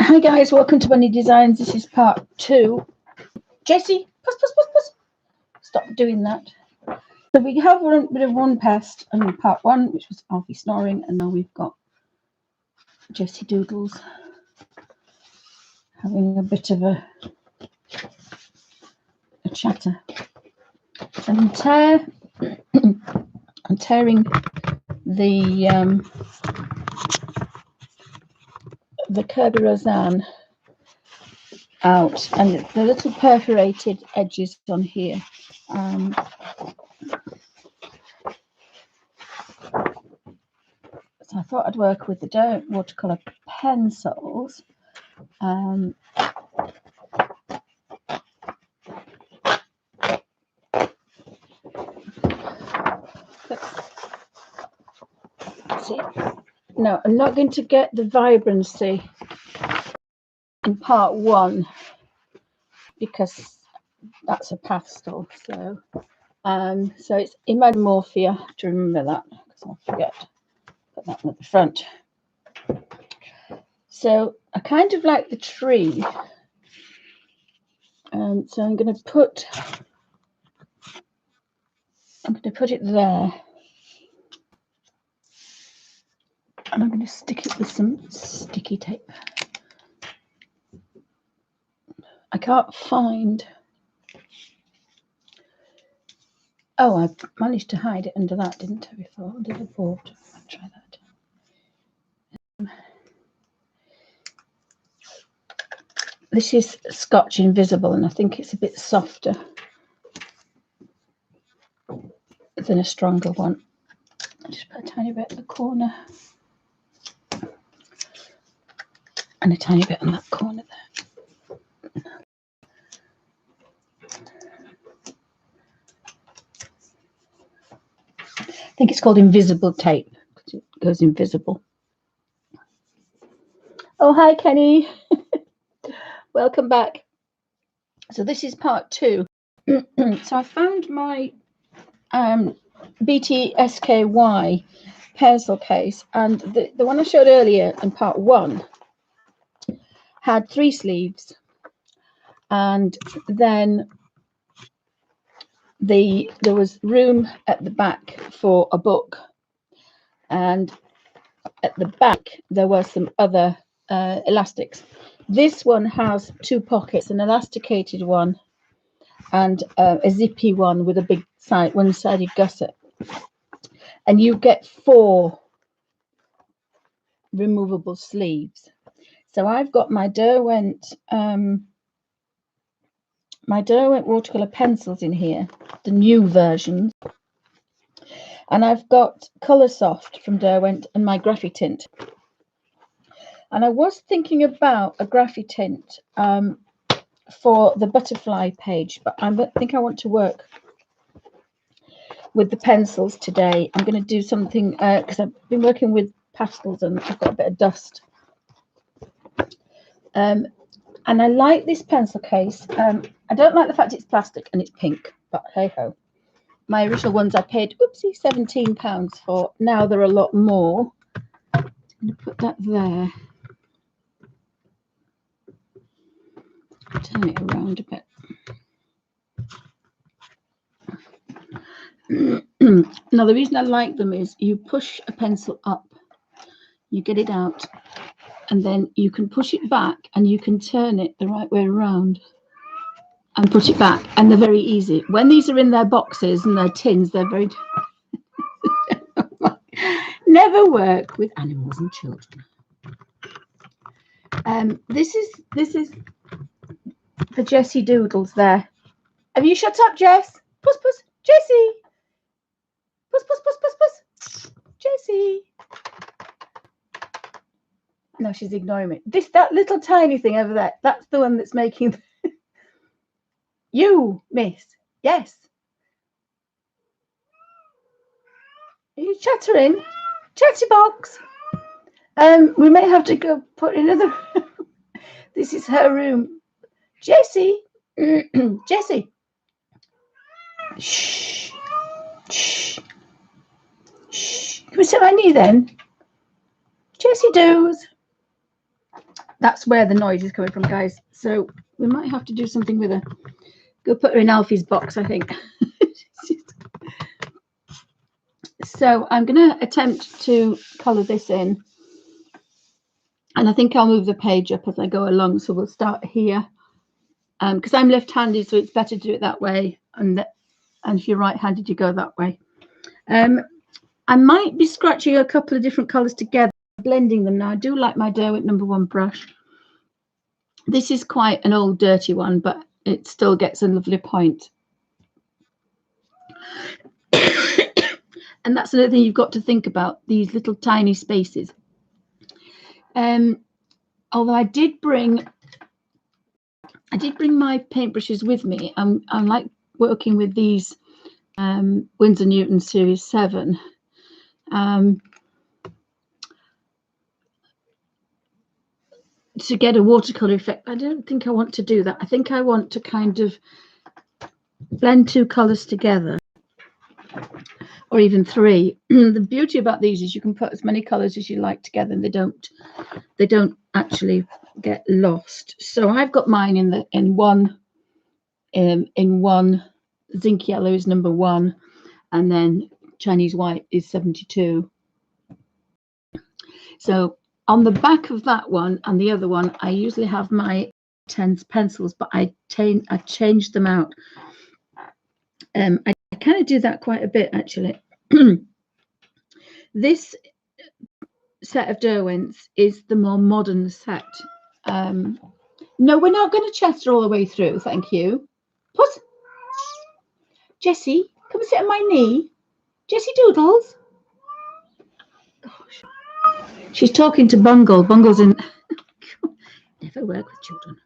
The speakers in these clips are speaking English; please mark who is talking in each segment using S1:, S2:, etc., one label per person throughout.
S1: Hi guys, welcome to Bunny Designs. This is part 2. Jessie, puss. Stop doing that. So we have a bit of one pest in part 1, which was Alfie snoring, and now we've got Jessie Doodles having a bit of a chatter. And I'm tearing the Kerby Rosanes out, and the little perforated edges on here. So I thought I'd work with the Derwent watercolour pencils. See, no, I'm not going to get the vibrancy in part 1 because that's a pastel. So it's in my morphia. To remember that because I'll forget. Put that one at the front. So I kind of like the tree. So I'm going to put it there. And I'm going to stick it with some sticky tape. I can't find. Oh, I managed to hide it under that, didn't I, before? Under the board. I'll try that. This is Scotch Invisible, and I think it's a bit softer than a stronger one. I'll just put a tiny bit in the corner. And a tiny bit on that corner there. I think it's called invisible tape because it goes invisible. Oh, hi, Kenny. Welcome back. So this is part 2. So I found my BTSKY pencil case, and the one I showed earlier in part 1 had 3 sleeves, and then there was room at the back for a book, and at the back there were some other elastics. This one has 2 pockets, an elasticated one and a zippy one with a big one-sided gusset, and you get 4 removable sleeves. So I've got my Derwent watercolor pencils in here, the new versions, and I've got Colour Soft from Derwent and my Graphitint. And I was thinking about a Graphitint for the butterfly page, but I think I want to work with the pencils today. I'm going to do something because I've been working with pastels and I've got a bit of dust. And I like this pencil case. I don't like the fact it's plastic and it's pink, but hey ho. My original ones I paid, oopsie, £17 for. Now they're a lot more. I'm going to put that there. Turn it around a bit. Now the reason I like them is you push a pencil up, you get it out, and then you can push it back and you can turn it the right way around and put it back, and they're very easy. When these are in their boxes and their tins, they're very never work with animals and children. This is the Jessie Doodles there. Have you shut up, Jess? Puss, Jessie. Puss. Jessie. No, she's ignoring me. That little tiny thing over there, that's the one that's making you, miss. Yes. Are you chattering? Chatterbox. We may have to go put another. This is her room. Jessie. Jessie. Shh. Can we sit on my knee then? Jessie doos. that's where the noise is coming from, guys. So we might have to do something with her. Go put her in Alfie's box, I think. So I'm going to attempt to colour this in. And I think I'll move the page up as I go along. So we'll start here. Because I'm left-handed, so it's better to do it that way. And if you're right-handed, you go that way. I might be scratching a couple of different colours together, blending them. Now, I do like my Derwent #1 brush. This is quite an old, dirty one, but it still gets a lovely point. And that's another thing you've got to think about, these little tiny spaces. Although I did bring my paintbrushes with me. I like working with these Winsor Newton Series 7. To get a watercolor effect. I don't think I want to do that. I think I want to kind of blend two colors together, or even three. The beauty about these is you can put as many colors as you like together, and they don't actually get lost. So I've got mine in one zinc yellow is #1, and then Chinese white is 72. So on the back of that one and the other one, I usually have my 10s pencils, but I changed them out. I kind of do that quite a bit, actually. This set of Derwents is the more modern set. No, we're not going to Chester all the way through, thank you. Puss. Jessie, come and sit on my knee. Jessie Doodles. Gosh. She's talking to Bungle. Bungle's in. Never work with children.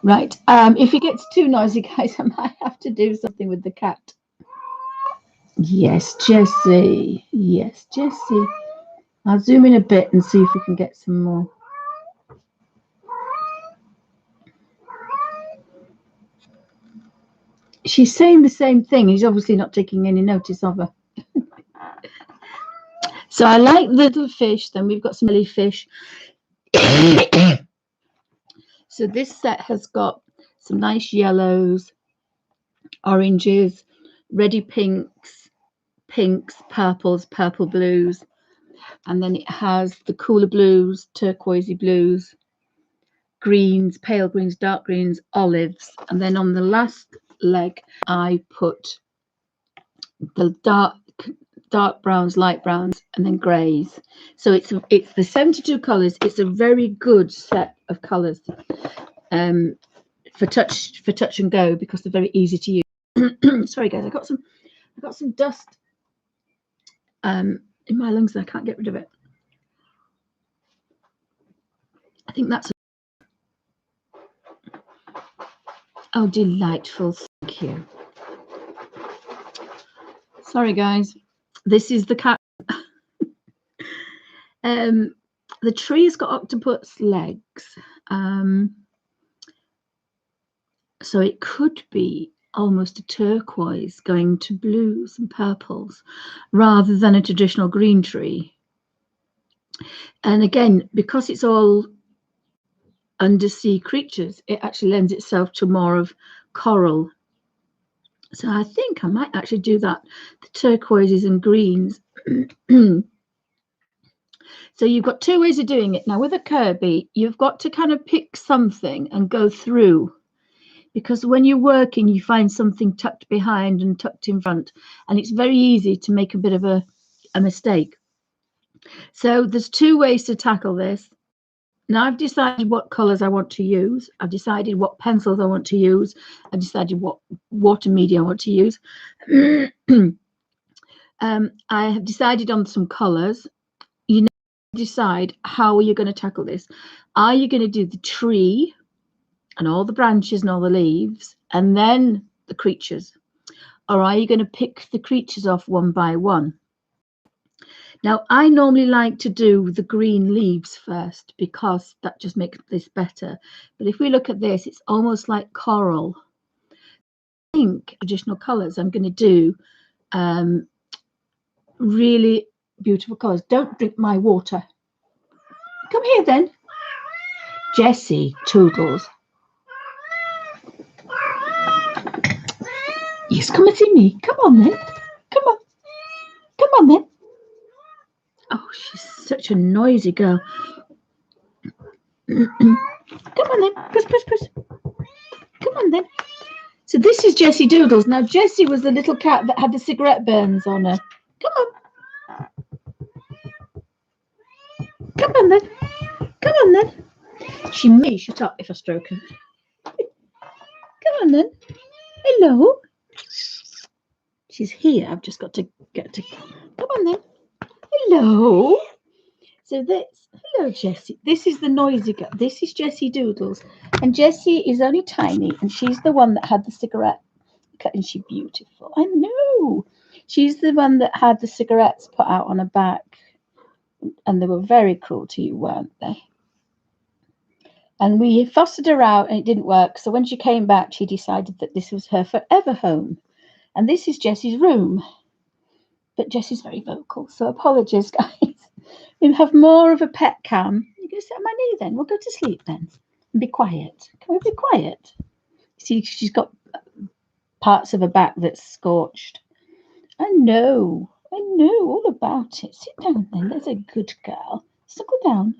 S1: Right. If it gets too noisy, guys, I might have to do something with the cat. Yes, Jessie. Yes, Jessie. I'll zoom in a bit and see if we can get some more. She's saying the same thing. He's obviously not taking any notice of her. So I like the little fish. Then we've got some jellyfish. So this set has got some nice yellows, oranges, reddy pinks, purples, purple blues. And then it has the cooler blues, turquoisey blues, greens, pale greens, dark greens, olives. And then on the last leg, I put the dark browns, light browns, and then greys. So it's the 72 colours. It's a very good set of colours for touch and go, because they're very easy to use. Sorry guys, I got some dust in my lungs and I can't get rid of it. I think that's oh, delightful. Thank you. Sorry guys, this is the cat. The tree's got octopus legs, so it could be almost a turquoise going to blues and purples rather than a traditional green tree. And again, because it's all undersea creatures, it actually lends itself to more of coral. So I think I might actually do that, the turquoises and greens. So you've got two ways of doing it. Now with a Kerby, you've got to kind of pick something and go through, because when you're working, you find something tucked behind and tucked in front, and it's very easy to make a bit of a mistake. So there's two ways to tackle this. Now I've decided what colours I want to use. I've decided what pencils I want to use. I've decided what water media I want to use. I have decided on some colours. You decide how you're going to tackle this. Are you going to do the tree and all the branches and all the leaves and then the creatures, or are you going to pick the creatures off one by one? Now I normally like to do the green leaves first, because that just makes this better. But if we look at this, it's almost like coral. I think traditional colors, I'm going to do really beautiful colors. Don't drink my water. Come here then. Jessie Toodles. Yes, come and see me. Come on then. Come on. Come on then. Oh, she's such a noisy girl. Come on then. Push, push, push. Come on then. So this is Jessie Doodles. Now, Jessie was the little cat that had the cigarette burns on her. Come on. Come on then. Come on then. She may shut up if I stroke her. Come on then. Hello. She's here. I've just got to get to. Come on then. Hello. So hello, Jessie. This is the noisy girl. This is Jessie Doodles. And Jessie is only tiny, and she's the one that had the cigarette. And she's beautiful. I know. She's the one that had the cigarettes put out on her back. And they were very cruel to you, weren't they? And we fostered her out, and it didn't work. So when she came back, she decided that this was her forever home. And this is Jessie's room. But Jessie's very vocal, so apologies, guys. We'll have more of a pet cam. You're going to sit on my knee then? We'll go to sleep then. And be quiet. Can we be quiet? See, she's got parts of her back that's scorched. I know all about it. Sit down then. There's a good girl. Snuggle down.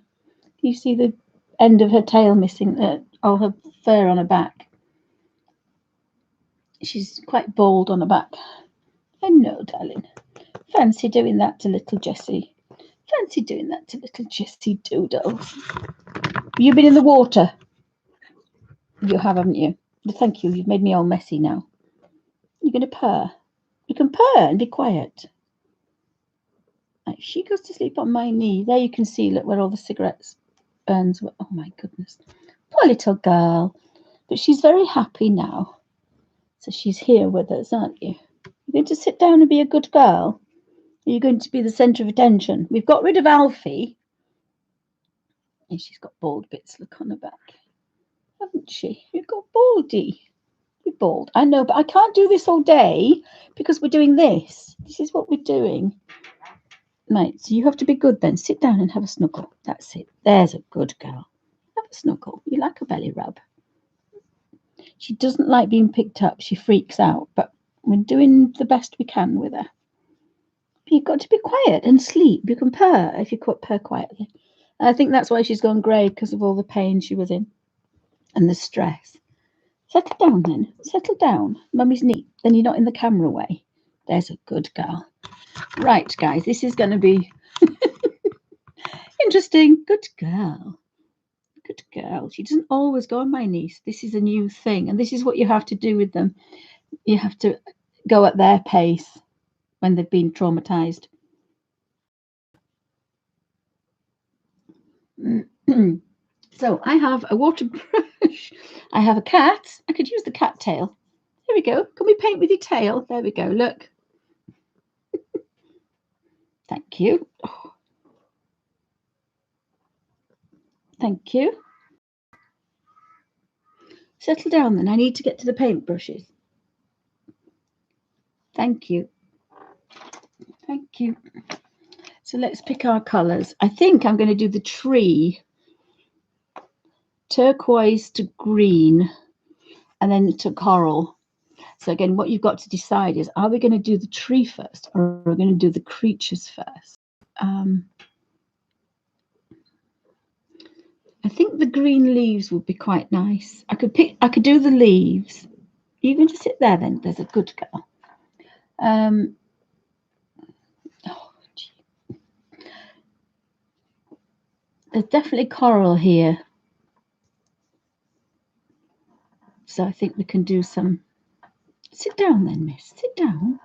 S1: You see the end of her tail missing, all her fur on her back. She's quite bald on her back. I know, darling. Fancy doing that to little Jessie. Fancy doing that to little Jessie Doodles. You've been in the water. You have, haven't you? Thank you. You've made me all messy now. You're going to purr. You can purr and be quiet. Right, she goes to sleep on my knee. There you can see, look, where all the cigarettes burns were. Oh, my goodness. Poor little girl. But she's very happy now. So she's here with us, aren't you? You're going to sit down and be a good girl? Are you going to be the centre of attention? We've got rid of Alfie. And she's got bald bits, look on her back. Haven't she? You've got baldy. You're bald. I know, but I can't do this all day because we're doing this. This is what we're doing. Right, so you have to be good then. Sit down and have a snuggle. That's it. There's a good girl. Have a snuggle. You like a belly rub. She doesn't like being picked up. She freaks out, but we're doing the best we can with her. You've got to be quiet and sleep. You can purr if you purr quietly. And I think that's why she's gone grey, because of all the pain she was in and the stress. Settle down then. Settle down. Mummy's neat. Then you're not in the camera way. There's a good girl. Right, guys, this is going to be interesting. Good girl. Good girl. She doesn't always go on my knees. This is a new thing, and this is what you have to do with them. You have to go at their pace when they've been traumatized. So I have a water brush. I have a cat. I could use the cat tail. There we go. Can we paint with your tail? There we go. Look. Thank you. Oh. Thank you. Settle down then. I need to get to the paintbrushes. Thank you. Thank you. So let's pick our colours. I think I'm going to do the tree. Turquoise to green and then to coral. So again, what you've got to decide is, are we going to do the tree first or are we going to do the creatures first? I think the green leaves would be quite nice. I could do the leaves. Are you going to sit there then? There's a good girl. There's definitely coral here. So I think we can do some. Sit down then, miss. Sit down.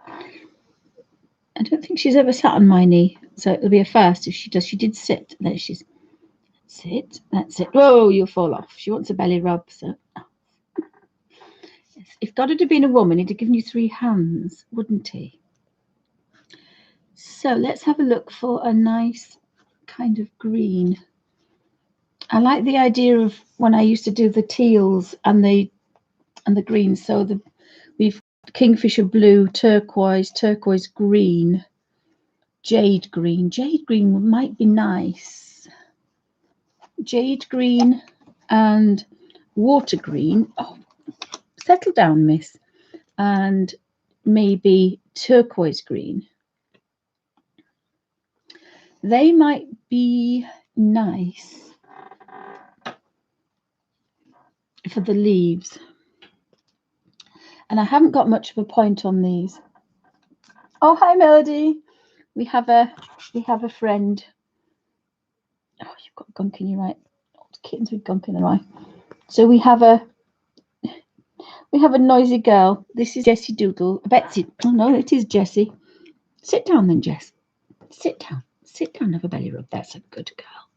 S1: I don't think she's ever sat on my knee, so it'll be a first if she does. She did sit. There she's. Sit. That's it. Whoa, you'll fall off. She wants a belly rub. So, yes. If God had been a woman, he'd have given you 3 hands, wouldn't he? So let's have a look for a nice kind of green. I like the idea of when I used to do the teals and the greens. So we've kingfisher blue, turquoise green, jade green. Jade green might be nice. Jade green and water green. Oh, settle down, miss. And maybe turquoise green. They might be nice for the leaves. And I haven't got much of a point on these. Oh, hi, Melody. We have a friend. Oh, you've got gunk in your eye. Kittens with gunk in their eye. So we have a noisy girl. This is Jessie Doodle. Betsy. Oh no, it is Jessie. Sit down then, Jess. Sit down. Sit down, have a belly rub. That's a good girl.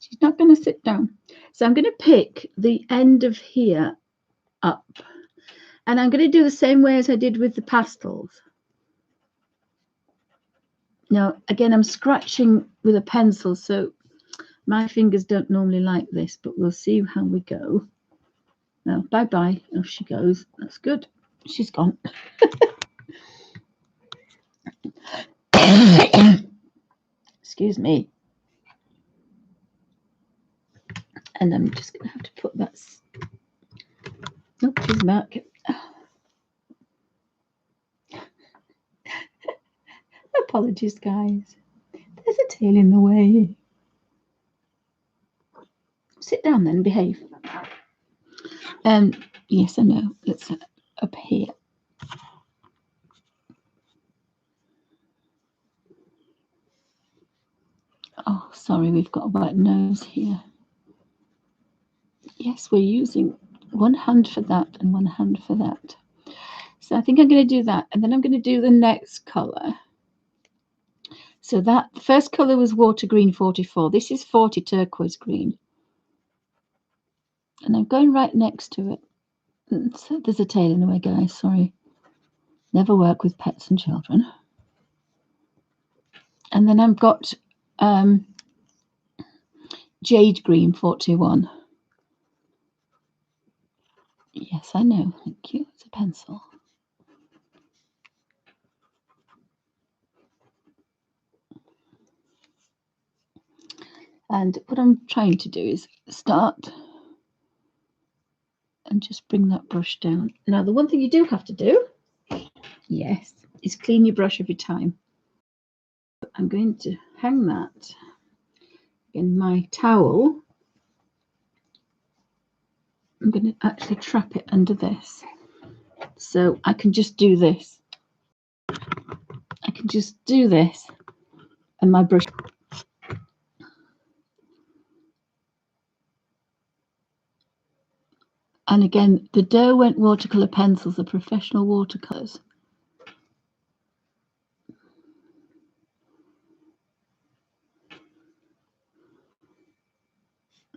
S1: She's not going to sit down. So I'm going to pick the end of here up. And I'm going to do the same way as I did with the pastels. Now, again, I'm scratching with a pencil, so my fingers don't normally like this, but we'll see how we go. Now, bye-bye. Off she goes. That's good. She's gone. Excuse me. And I'm just going to have to put that. Oh, she's back. Apologies, guys. There's a tail in the way. Sit down then, behave. Yes, I know. Let's up here. Oh, sorry, we've got a wet nose here. Yes, we're using one hand for that and one hand for that. So I think I'm going to do that, and then I'm going to do the next colour. So that the first colour was water green 44. This is 40 turquoise green. And I'm going right next to it. So there's a tail in the way, guys. Sorry. Never work with pets and children. And then I've got jade green 41. Yes, I know. Thank you. It's a pencil. And what I'm trying to do is start and just bring that brush down. Now, the one thing you do have to do, yes, is clean your brush every time. I'm going to hang that in my towel. I'm going to actually trap it under this. So I can just do this. I can just do this and my brush. And again, the Derwent watercolour pencils are professional watercolours.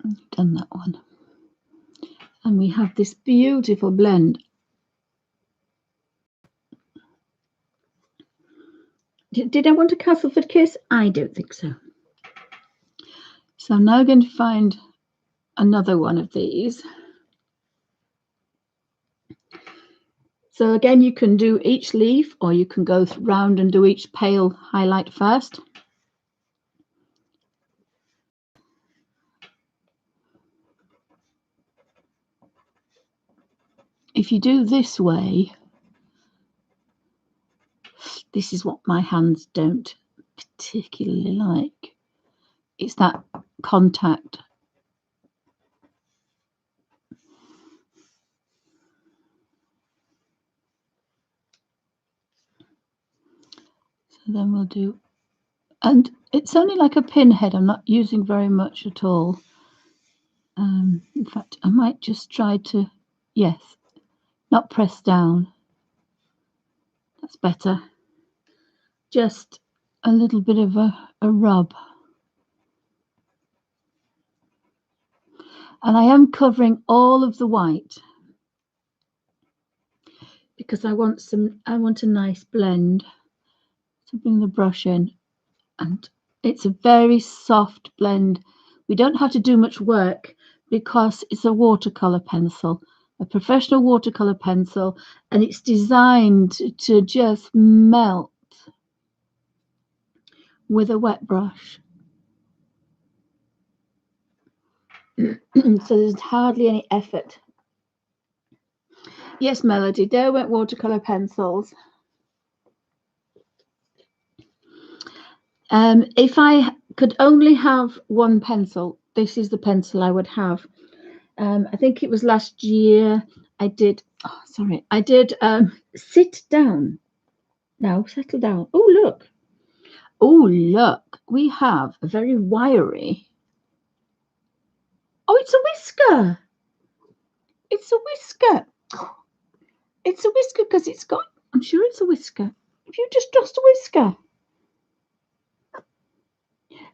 S1: I've done that one. And we have this beautiful blend. Did I want a Castleford kiss? I don't think so. So I'm now going to find another one of these. So again, you can do each leaf, or you can go round and do each pale highlight first. If you do this way, this is what my hands don't particularly like. It's that contact. So then we'll do, and it's only like a pinhead. I'm not using very much at all. In fact, I might just try to, yes, not press down. That's better. Just a little bit of a rub. And I am covering all of the white because I want a nice blend. So bring the brush in, and it's a very soft blend. We don't have to do much work because it's a watercolor pencil, a professional watercolor pencil, and it's designed to just melt with a wet brush. So there's hardly any effort. Yes, Melody, Derwent watercolor pencils. If I could only have one pencil, this is the pencil I would have. I think it was last year I did, oh, sorry, I did sit down. Now, settle down. Oh, look, we have a very wiry. Oh, it's a whisker. It's a whisker. It's a whisker because it's got, I'm sure it's a whisker. Have you just lost a whisker?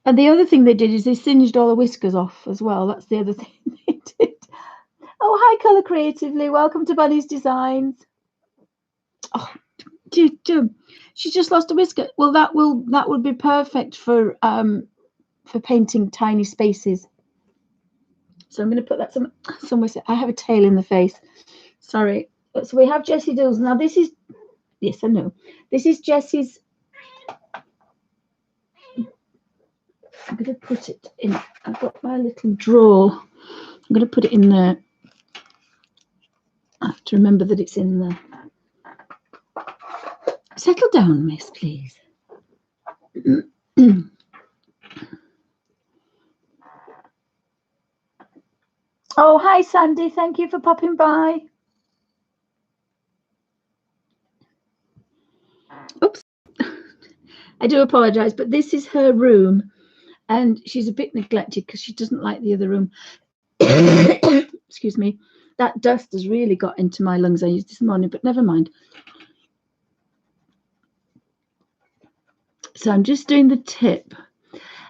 S1: And the other thing they did is they singed all the whiskers off as well. That's the other thing they did. Oh, hi, Colour Creatively. Welcome to Bunny's Designs. Oh, she just lost a whisker. Well, that would be perfect for painting tiny spaces. So I'm going to put that somewhere. I have a tail in the face. Sorry. So we have Jessie Dills. Now this is, yes, I know. This is Jessie's. I'm going to put it in. I've got my little drawer. I'm going to put it in there. I have to remember that it's in there. Settle down, miss, please. Oh, hi, Sandy. Thank you for popping by. Oops. I do apologise, but this is her room, and she's a bit neglected because she doesn't like the other room. Excuse me. That dust has really got into my lungs I used this morning, but never mind. So I'm just doing the tip.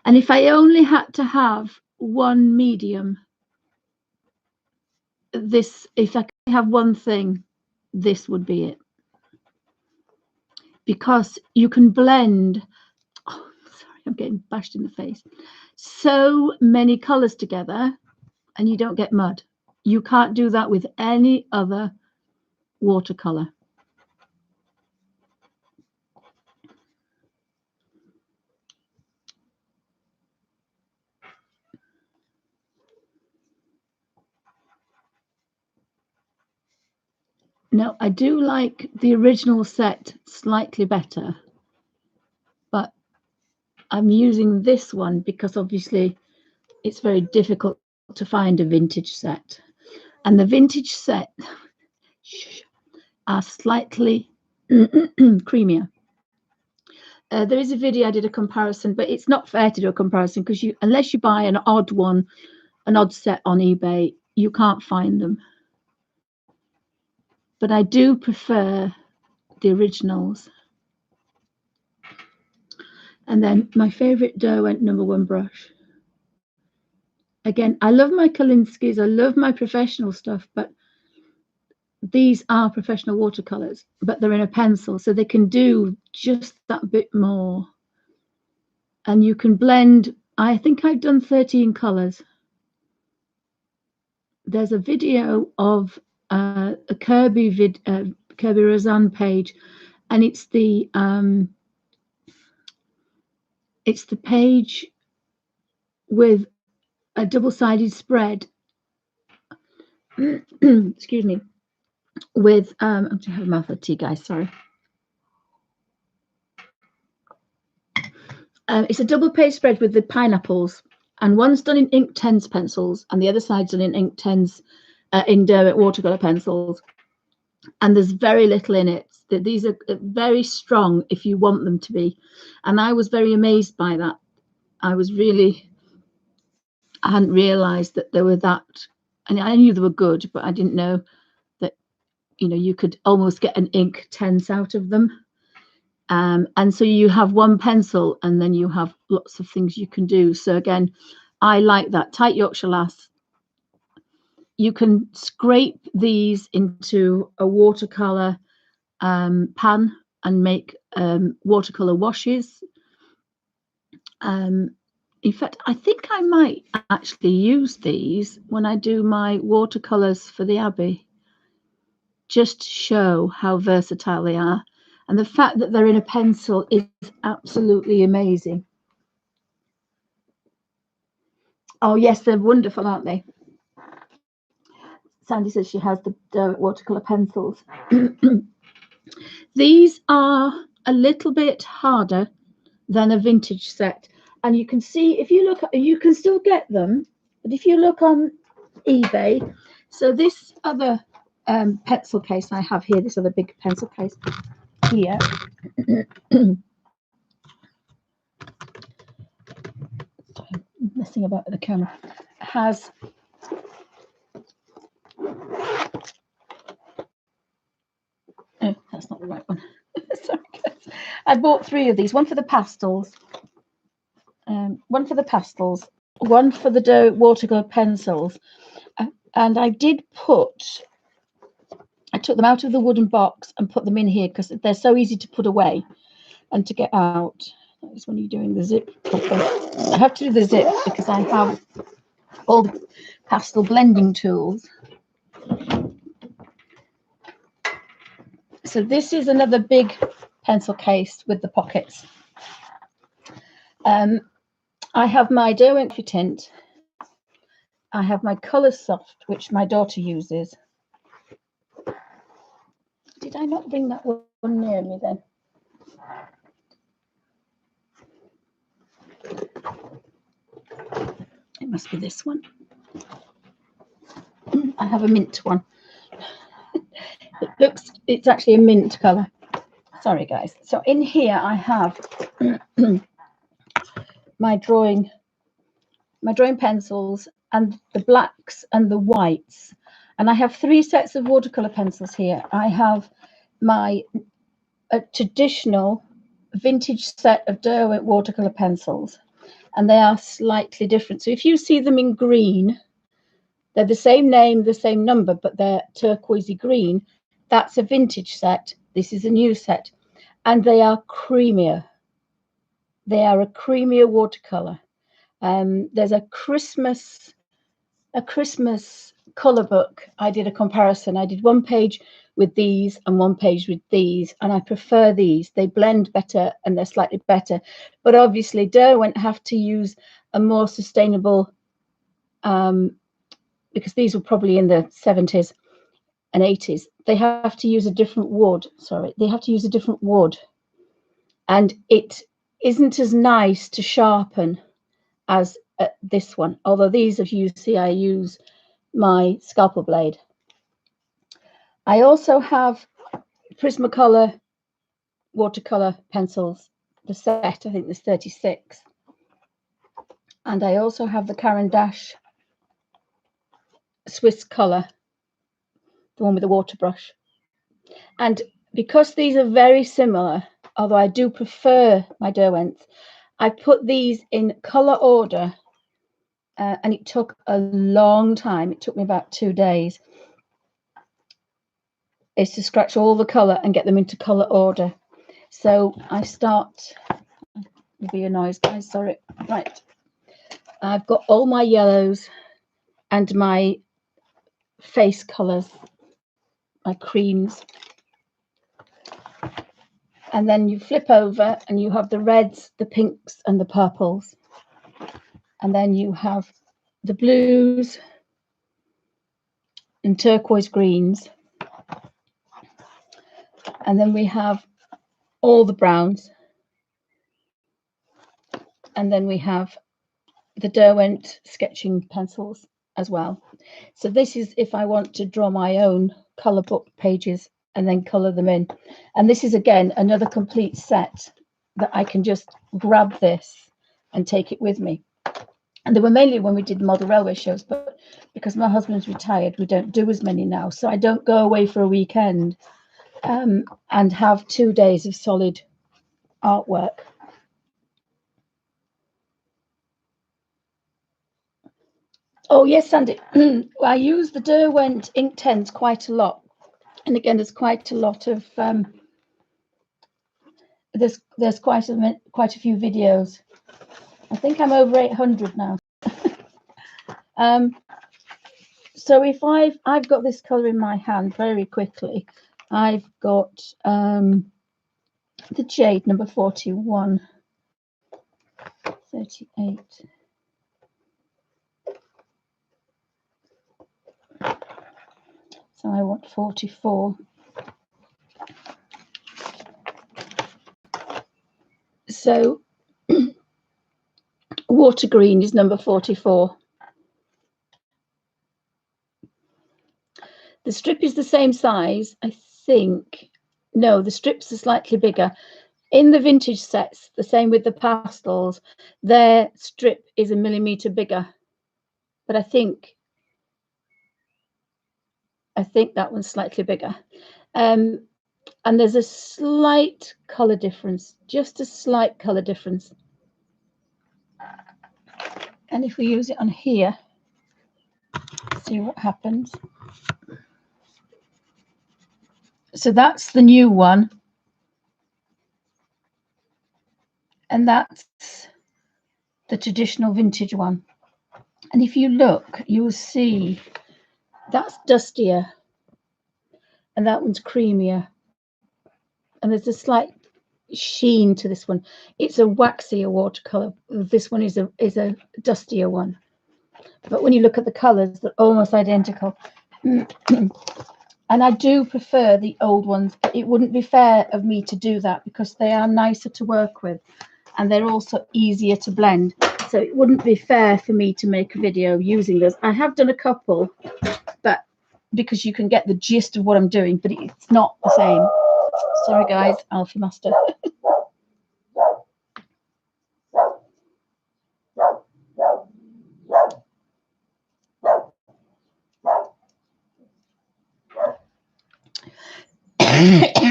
S1: And if I only had to have one medium, if I could have one thing, this would be it. Because you can blend, oh, sorry, I'm getting bashed in the face, so many colours together and you don't get mud. You can't do that with any other watercolour. No, I do like the original set slightly better, but I'm using this one because obviously it's very difficult to find a vintage set. And the vintage set are slightly creamier. There is a video I did a comparison, but it's not fair to do a comparison because unless you buy an odd set on eBay, you can't find them. But I do prefer the originals. And then my favorite Derwent #1 brush. Again, I love my Kalinskis, I love my professional stuff, but these are professional watercolors, but they're in a pencil, so they can do just that bit more. And you can blend, I think I've done 13 colors. There's a video of a Kerby Rosanes page, and it's the page with a double-sided spread. Excuse me. With I'm going to have a mouthful of tea, guys. Sorry. It's a double page spread with the pineapples, and one's done in Ink10s pencils, and the other side's done in Ink10s in Derwent watercolor pencils. And there's very little in it. These are very strong if you want them to be. And I was very amazed by that. I hadn't realized that they were that. And I knew they were good, but I didn't know that, you could almost get an Ink10s out of them. And so you have one pencil and then you have lots of things you can do. So again, I like that. Tight Yorkshire Lass. You can scrape these into a watercolor pan and make watercolor washes. In fact, I think I might actually use these when I do my watercolors for the Abbey, just to show how versatile they are. And the fact that they're in a pencil is absolutely amazing. Oh yes, they're wonderful, aren't they? Sandy says she has the Derwent watercolor pencils. These are a little bit harder than a vintage set, and you can see, if you look, you can still get them, but if you look on eBay, so this other pencil case I have here, this other big pencil case here, messing about with the camera, has oh, that's not the right one. Sorry, guys. I bought 3 of these, one for the pastels, one for the pastels, one for the Derwent watercolor pencils, and I took them out of the wooden box and put them in here because they're so easy to put away and to get out. That is when you're doing the zip. I have to do the zip because I have all the pastel blending tools. So this is another big pencil case with the pockets. I have my Derwent tint. I have my Colour Soft, which my daughter uses. Did I not bring that one near me then? It must be this one. I have a mint one. It's actually a mint colour. Sorry, guys. So in here I have my drawing pencils and the blacks and the whites. And I have 3 sets of watercolor pencils here. I have my traditional vintage set of Derwent watercolor pencils, and they are slightly different. So if you see them in green, they're the same name, the same number, but they're turquoisey green. That's a vintage set. This is a new set, and they are creamier. They are a creamier watercolor. There's a Christmas color book. I did a comparison. I did 1 page with these and 1 page with these, and I prefer these. They blend better and they're slightly better. But obviously Derwent have to use a more sustainable, because these were probably in the 70s and 80s. They have to use a different wood. Sorry, they have to use a different wood, and it isn't as nice to sharpen as this one. Although these, if you see, I use my scalpel blade. I also have Prismacolor watercolor pencils, the set. I think there's 36, and I also have the Caran d'Ache Swiss color, the one with the water brush. And because these are very similar, although I do prefer my Derwents, I put these in color order, and it took a long time. It took me about 2 days. Is to scratch all the color and get them into color order. So I start, will be a noise, guys, sorry. Right, I've got all my yellows and my face colors, my creams, and then you flip over and you have the reds, the pinks and the purples, and then you have the blues and turquoise greens, and then we have all the browns, and then we have the Derwent sketching pencils as well. So this is if I want to draw my own color book pages and then color them in. And this is again another complete set that I can just grab this and take it with me. And they were mainly when we did model railway shows, but because my husband's retired, we don't do as many now. So I don't go away for a weekend and have 2 days of solid artwork. Oh yes, Sandy. I use the Derwent Inktense quite a lot, and again, there's quite a lot of there's quite a few videos. I think I'm over 800 now. So if I've got this color in my hand very quickly, I've got the jade number 41, 38. So I want 44. So water green is number 44. The strip is the same size, I think. No, the strips are slightly bigger. In the vintage sets, the same with the pastels, their strip is a millimetre bigger. But I think that one's slightly bigger. And there's a slight colour difference, just a slight colour difference. And if we use it on here, see what happens. So that's the new one. And that's the traditional vintage one. And if you look, you'll see that's dustier and that one's creamier. And there's a slight sheen to this one. It's a waxier watercolor. This one is a dustier one. But when you look at the colors, they're almost identical. And I do prefer the old ones, but it wouldn't be fair of me to do that because they are nicer to work with and they're also easier to blend. So it wouldn't be fair for me to make a video using those. I have done a couple, but because you can get the gist of what I'm doing, but it's not the same. Sorry guys, Alfie Master.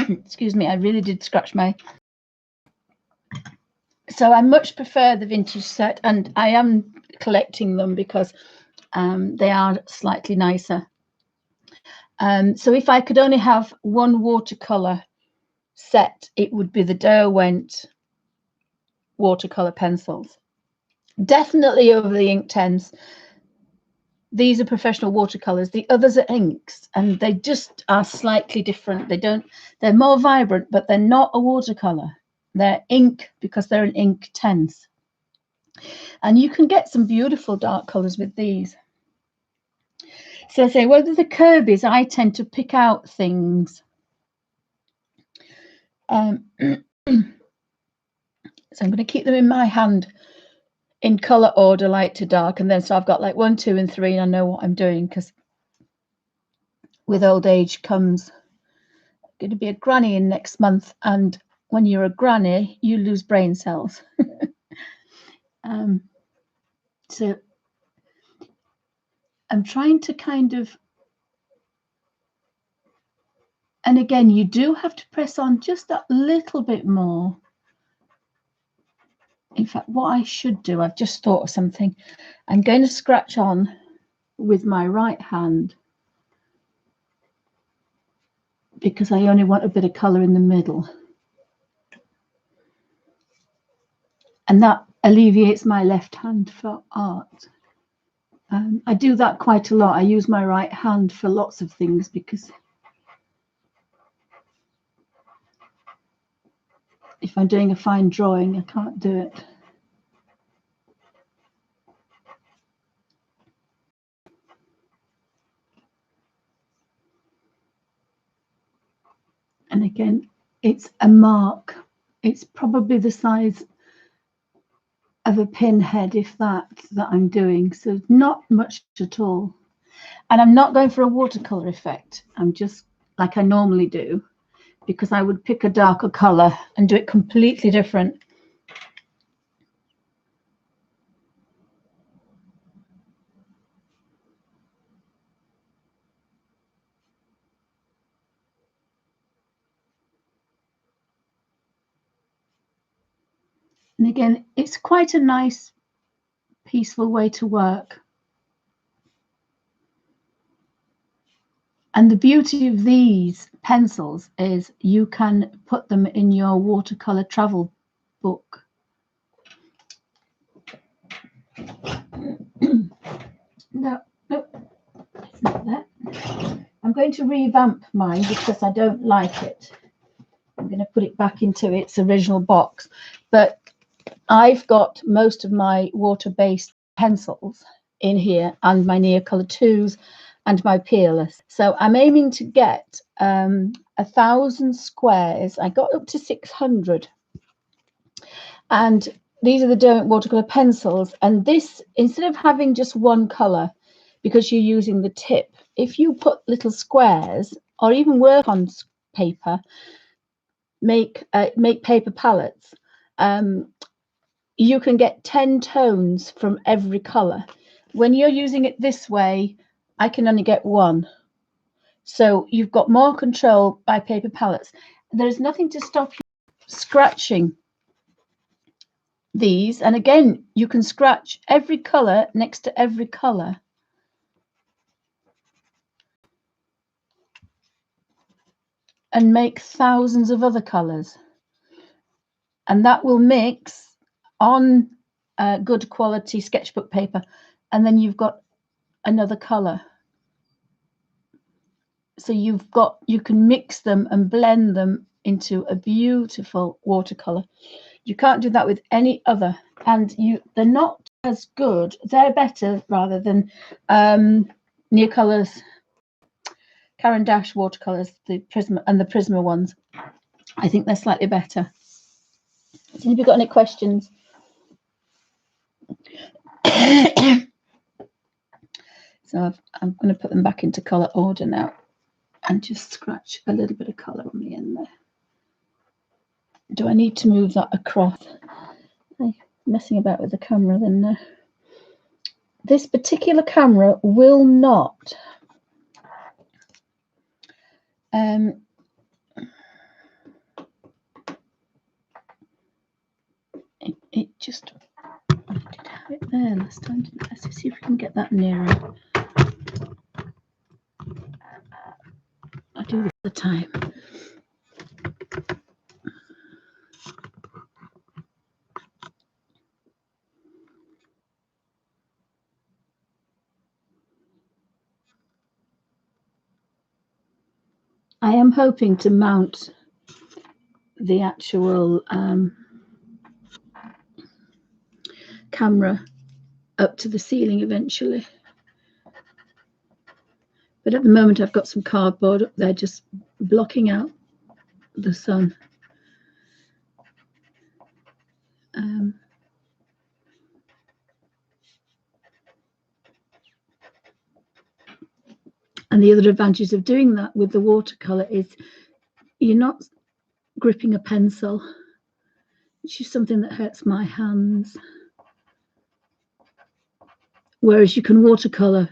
S1: Excuse me, I really did scratch my... So I much prefer the vintage set, and I am collecting them because they are slightly nicer. So if I could only have one watercolor set, it would be the Derwent watercolor pencils. Definitely over the ink 10s. These are professional watercolors. The others are inks, and they just are slightly different. They're more vibrant, but they're not a watercolor. They're ink because they're an ink 10s. And you can get some beautiful dark colors with these. So I say, well, the Kerbys, I tend to pick out things. So I'm going to keep them in my hand in color order, light to dark, and then so I've got like 1, 2, and 3, and I know what I'm doing because with old age comes going to be a granny in next month, and when you're a granny, you lose brain cells. So I'm trying to kind of, and again, you do have to press on just a little bit more. In fact, what I should do, I've just thought of something. I'm going to scratch on with my right hand because I only want a bit of colour in the middle. And that alleviates my left hand for art. I do that quite a lot. I use my right hand for lots of things because if I'm doing a fine drawing, I can't do it. And again, it's a mark. It's probably the size of a pinhead, if that I'm doing. So not much at all. And I'm not going for a watercolor effect. I'm just like I normally do, because I would pick a darker color and do it completely different. And again, it's quite a nice, peaceful way to work. And the beauty of these pencils is you can put them in your watercolor travel book. No, it's not that. I'm going to revamp mine because I don't like it. I'm going to put it back into its original box. But I've got most of my water-based pencils in here and my Neocolor 2s and my peerless. So I'm aiming to get 1,000 squares. I got up to 600. And these are the Derwent watercolor pencils. And this, instead of having just one color, because you're using the tip, if you put little squares or even work on paper, make paper palettes, you can get 10 tones from every color. When you're using it this way, I can only get one. So you've got more control by paper palettes. There's nothing to stop you scratching these. And again, you can scratch every color next to every color. And make thousands of other colors. And that will mix on good quality sketchbook paper. And then you've got another color. So you can mix them and blend them into a beautiful watercolor. You can't do that with any other, and they're not as good. They're better rather than Neocolors, Caran d'Ache watercolors, the Prisma and the Prisma ones. I think they're slightly better. So have you got any questions? So I'm going to put them back into color order now and just scratch a little bit of color on the end there. Do I need to move that across? I'm messing about with the camera then. This particular camera will not it just, I did have it there last time. Let's see if we can get that nearer. I do this all the time. I am hoping to mount the actual camera up to the ceiling eventually. But at the moment I've got some cardboard up there just blocking out the sun. And the other advantage of doing that with the watercolor is you're not gripping a pencil, which is something that hurts my hands. Whereas you can watercolor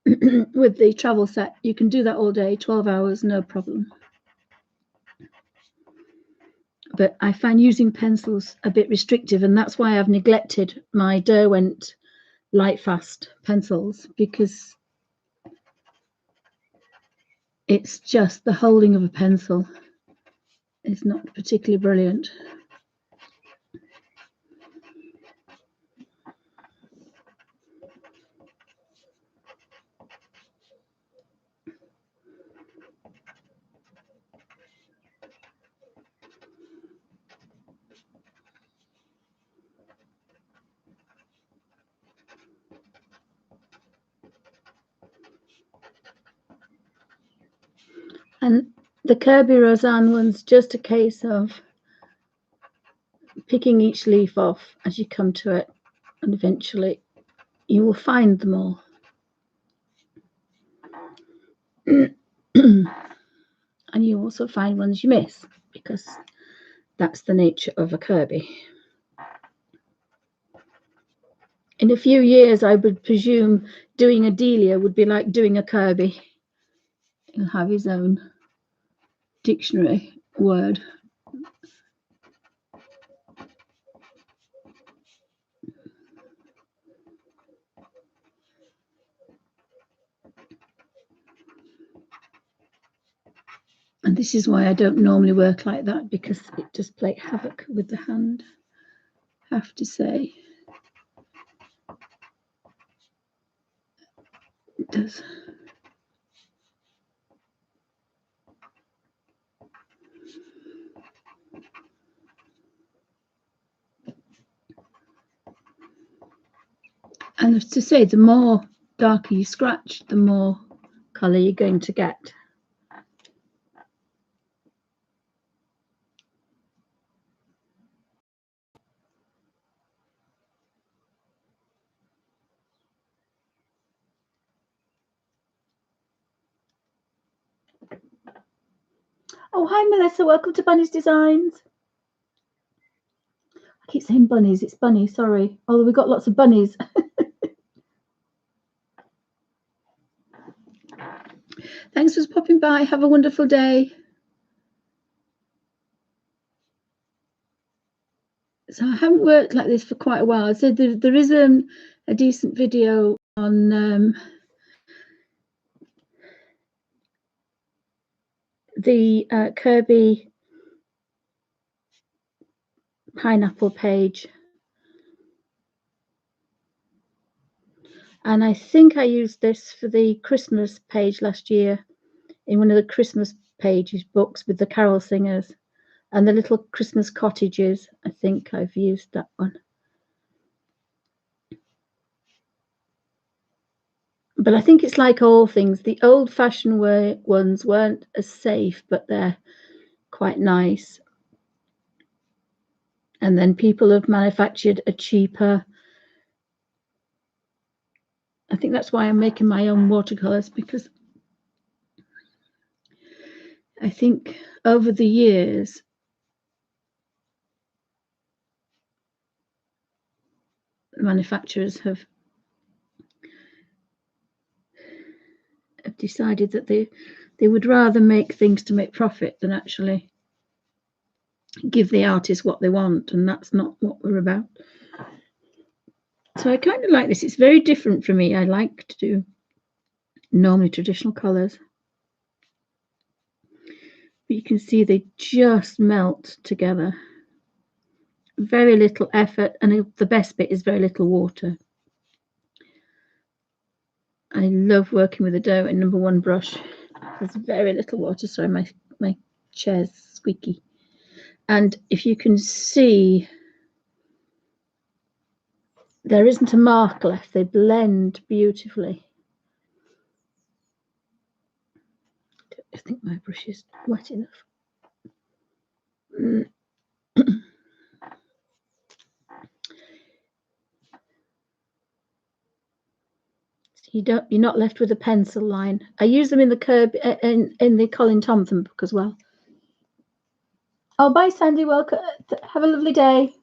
S1: with the travel set, you can do that all day, 12 hours, no problem. But I find using pencils a bit restrictive, and that's why I've neglected my Derwent light fast pencils, because it's just the holding of a pencil is not particularly brilliant. And the Kerby Rosanes one's just a case of picking each leaf off as you come to it, and eventually you will find them all. And you also find ones you miss, because that's the nature of a Kerby. In a few years, I would presume doing a Delia would be like doing a Kerby. He'll have his own dictionary word. And this is why I don't normally work like that, because it does play havoc with the hand, I have to say. It does. And to say, the more darker you scratch, the more colour you're going to get. Oh, hi, Melissa. Welcome to Bunny's Designs. I keep saying bunnies. It's bunny, sorry. Although we've got lots of bunnies. Thanks for popping by. Have a wonderful day. So I haven't worked like this for quite a while. So there is a decent video on the Kerby pineapple page. And I think I used this for the Christmas page last year in one of the Christmas pages books with the carol singers and the little Christmas cottages. I think I've used that one. But I think it's like all things. The old-fashioned ones weren't as safe, but they're quite nice. And then people have manufactured a cheaper. I think that's why I'm making my own watercolors, because I think over the years the manufacturers have decided that they would rather make things to make profit than actually give the artist what they want, and that's not what we're about. So I kind of like this. It's very different for me. I like to do normally traditional colours, but you can see they just melt together. Very little effort, and the best bit is very little water. I love working with the Derwent #1 brush. There's very little water. Sorry, my chair's squeaky. And if you can see, there isn't a mark left. They blend beautifully. I think my brush is wet enough. You're not left with a pencil line. I use them in the Kerby in the Colin Thompson book as well. Oh, bye, Sandy. Welcome. Have a lovely day.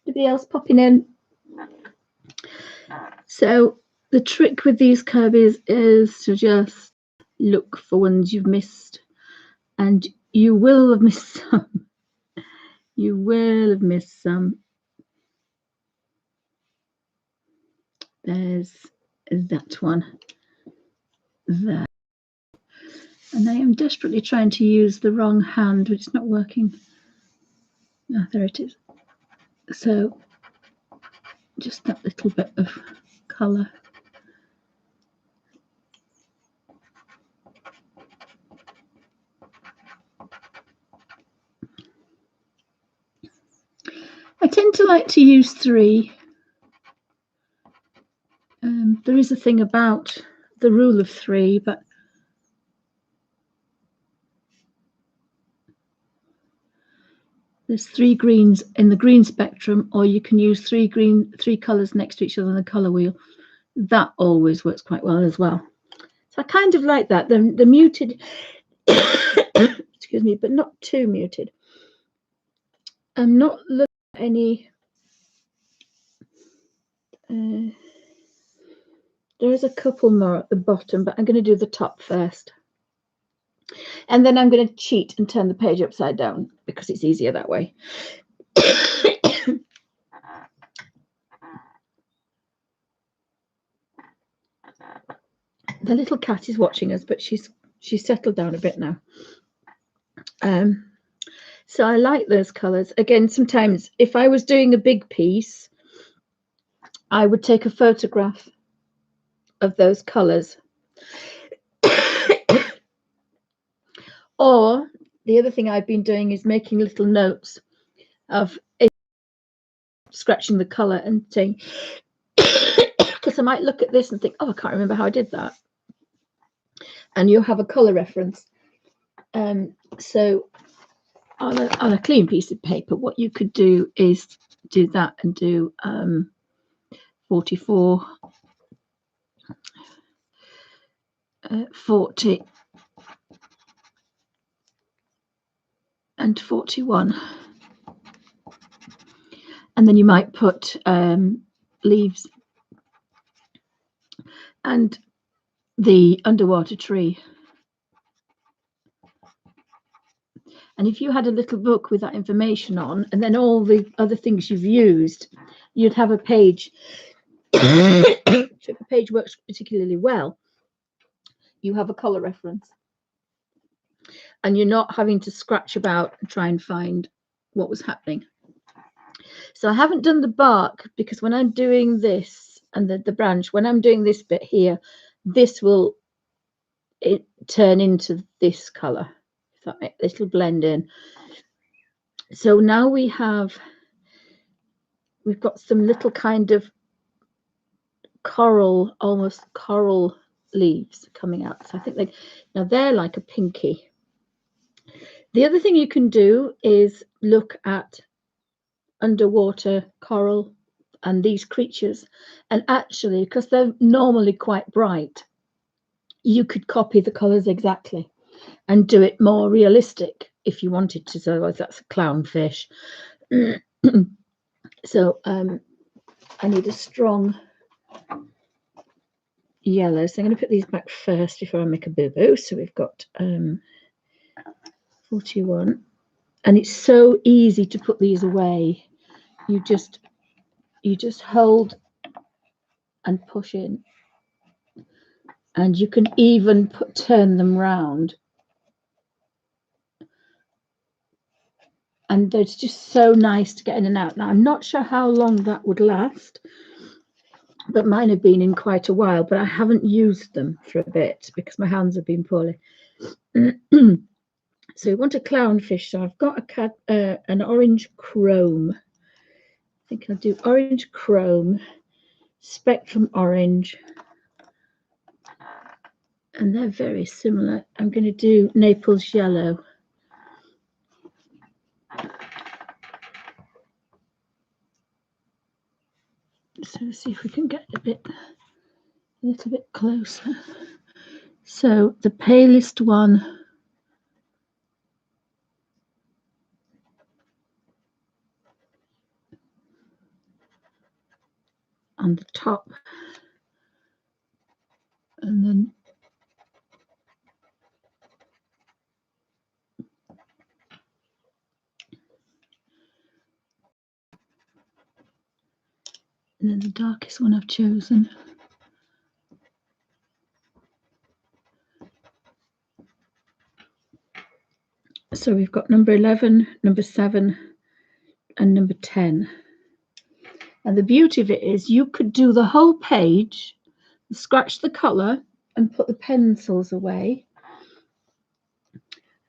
S1: Anybody else popping in? So the trick with these Kerbys is to just look for ones you've missed, and you will have missed some. You will have missed some. There's that one there. And I am desperately trying to use the wrong hand, which is not working. Ah, there it is. So just that little bit of colour. I tend to like to use 3. There is a thing about the rule of 3, but there's 3 greens in the green spectrum, or you can use 3 colours next to each other on the colour wheel. That always works quite well as well. So I kind of like that. The muted, excuse me, but not too muted. I'm not looking at any. There is a couple more at the bottom, but I'm going to do the top first. And then I'm going to cheat and turn the page upside down because it's easier that way. The little cat is watching us, but she's settled down a bit now. So I like those colours. Again, sometimes if I was doing a big piece, I would take a photograph of those colours. Or the other thing I've been doing is making little notes of it, scratching the colour and saying, because I might look at this and think, oh, I can't remember how I did that. and you'll have a colour reference. So on a clean piece of paper, what you could do is do that and do 44, 40 and 41, and then you might put leaves and the underwater tree. And if you had a little book with that information on, and then all the other things you've used, you'd have a page. So if a page works particularly well, you have a colour reference. And you're not having to scratch about and try and find what was happening. So I haven't done the bark, because when I'm doing this and the branch, when I'm doing this bit here, this will turn into this colour. If that makes, this will blend in. So now we've got some little kind of coral, almost coral leaves coming out. So I think now they're like a pinky. The other thing you can do is look at underwater coral and these creatures, and actually, because they're normally quite bright, you could copy the colors exactly and do it more realistic if you wanted to. So that's a clownfish. So I need a strong yellow, so I'm going to put these back first before I make a boo-boo. So we've got 41, and it's so easy to put these away. You just hold and push in, and you can even turn them round, and it's just so nice to get in and out. Now I'm not sure how long that would last, but mine have been in quite a while, but I haven't used them for a bit because my hands have been poorly. So we want a clownfish. So I've got an orange chrome. I think I'll do orange chrome, spectrum orange, and they're very similar. I'm going to do Naples yellow. So let's see if we can get a little bit closer. So the palest one on the top, and then the darkest one I've chosen. So we've got number 11, number 7, and number 10. And the beauty of it is you could do the whole page, scratch the colour, and put the pencils away.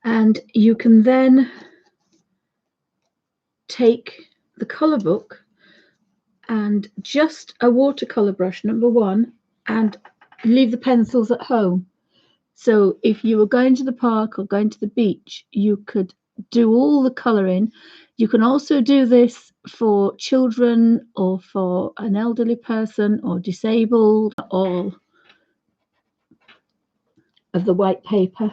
S1: And you can then take the colour book and just a watercolour brush, number 1, and leave the pencils at home. So if you were going to the park or going to the beach, you could do all the colouring. You can also do this for children or for an elderly person or disabled, all of the white paper.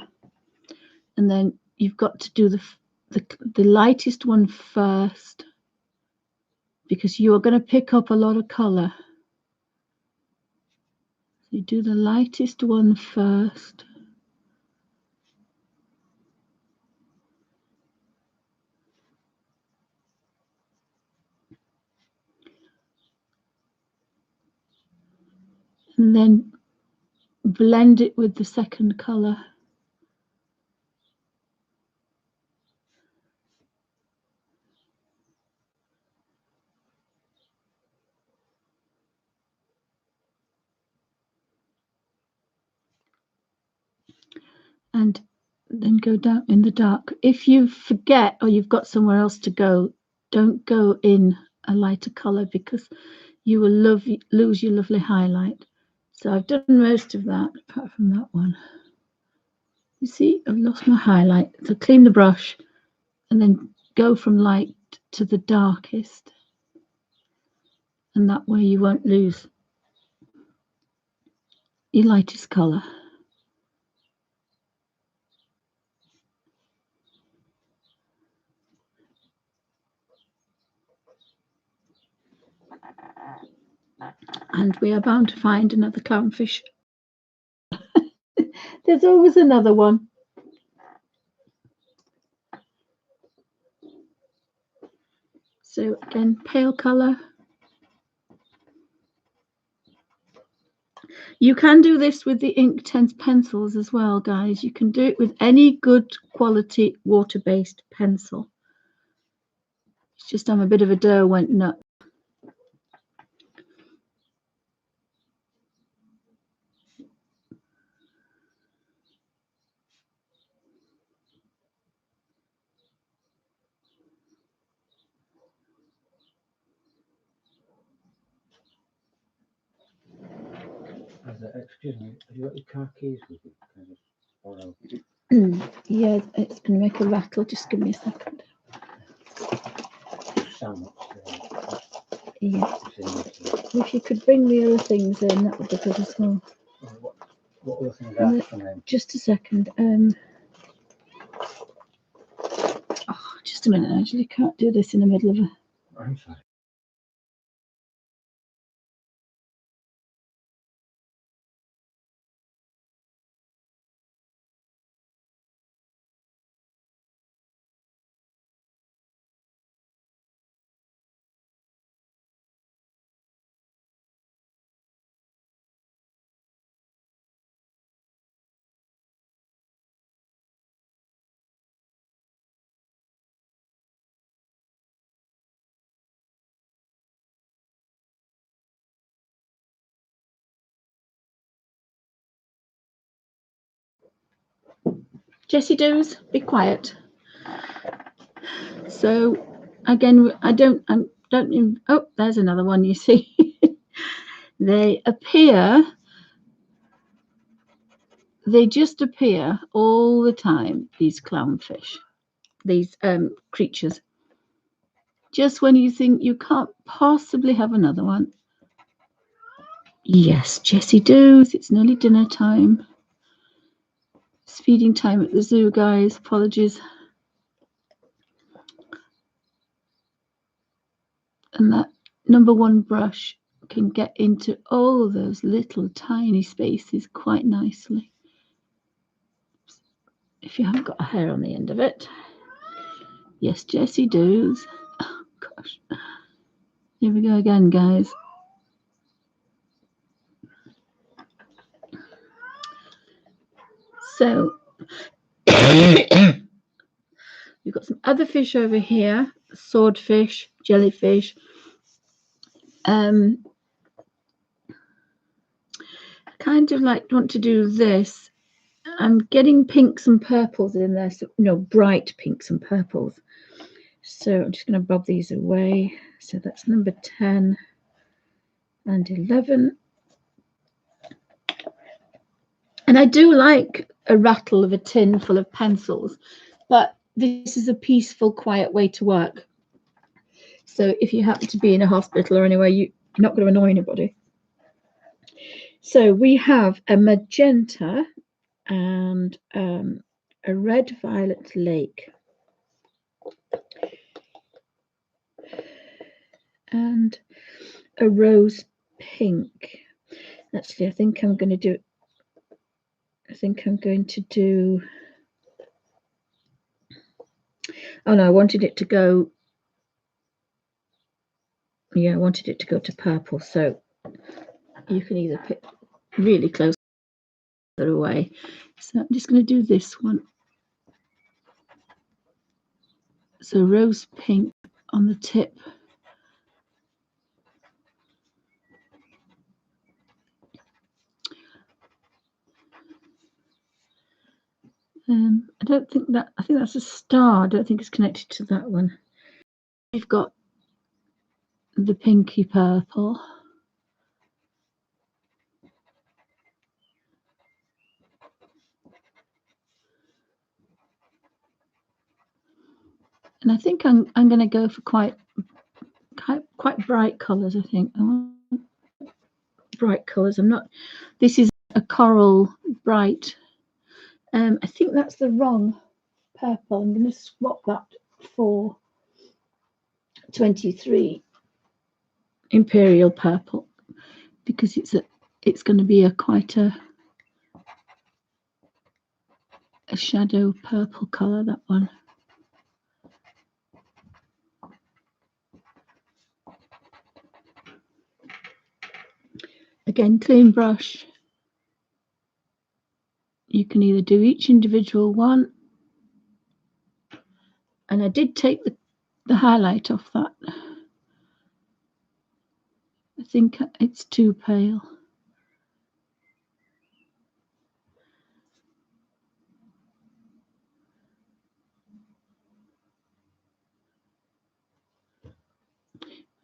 S1: And then you've got to do the lightest one first, because you are going to pick up a lot of colour. You do the lightest one first. And then blend it with the second colour. And then go down in the dark. If you forget or you've got somewhere else to go, don't go in a lighter colour, because you will lose your lovely highlight. So I've done most of that apart from that one. You see, I've lost my highlight. So clean the brush and then go from light to the darkest. And that way you won't lose your lightest colour. And we are bound to find another clownfish. There's always another one. So again, pale colour. You can do this with the Inktense pencils as well, guys. You can do it with any good quality water-based pencil. It's just I'm a bit of a Derwent nut.
S2: Excuse me, have you got your car keys with you?
S1: Yeah, it's going to make a rattle. Just give me a second. Yeah. If you could bring the other things in, that would be good as well.
S2: What other things are
S1: just a second. Oh, just a minute. I actually can't do this in the middle of a.
S2: I'm sorry.
S1: Jessie doos, be quiet. So again, I don't. Oh, there's another one. You see, they appear. They just appear all the time. These clownfish, these creatures. Just when you think you can't possibly have another one. Yes, Jessie doos. It's nearly dinner time. It's feeding time at the zoo, guys. Apologies. And that number one brush can get into all those little tiny spaces quite nicely. If you haven't got a hair on the end of it. Yes, Jessie does. Oh, gosh. Here we go again, guys. So we've got some other fish over here, swordfish, jellyfish. I kind of want to do this. I'm getting pinks and purples in there, so bright pinks and purples. So I'm just going to bob these away. So that's number 10 and 11. And I do like a rattle of a tin full of pencils, but this is a peaceful, quiet way to work. So if you happen to be in a hospital or anywhere, you're not going to annoy anybody. So we have a magenta and a red violet lake. And a rose pink. Actually, I think I'm going to do. Oh no, I wanted it to go. Yeah, I wanted it to go to purple. So you can either pick really close away. So I'm just going to do this one. So rose pink on the tip. I don't think that. I think that's a star. I don't think it's connected to that one. We've got the pinky purple. And I think I'm going to go for quite bright colours. I think I want bright colours. I'm not. This is a coral bright. I think that's the wrong purple. I'm going to swap that for 23 imperial purple because it's going to be quite a shadow purple colour, that one. Again, clean brush. You can either do each individual one, and I did take the highlight off that. I think it's too pale.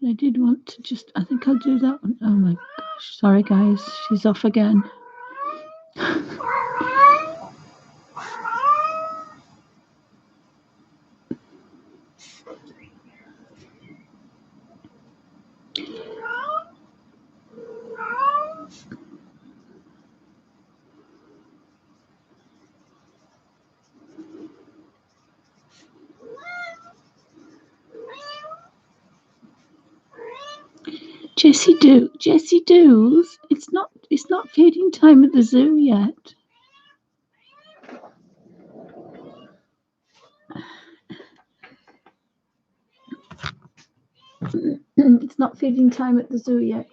S1: I did want to just, I think I'll do that one. Oh my gosh, sorry guys, she's off again. Jessie Doos, it's not feeding time at the zoo yet. It's not feeding time at the zoo yet.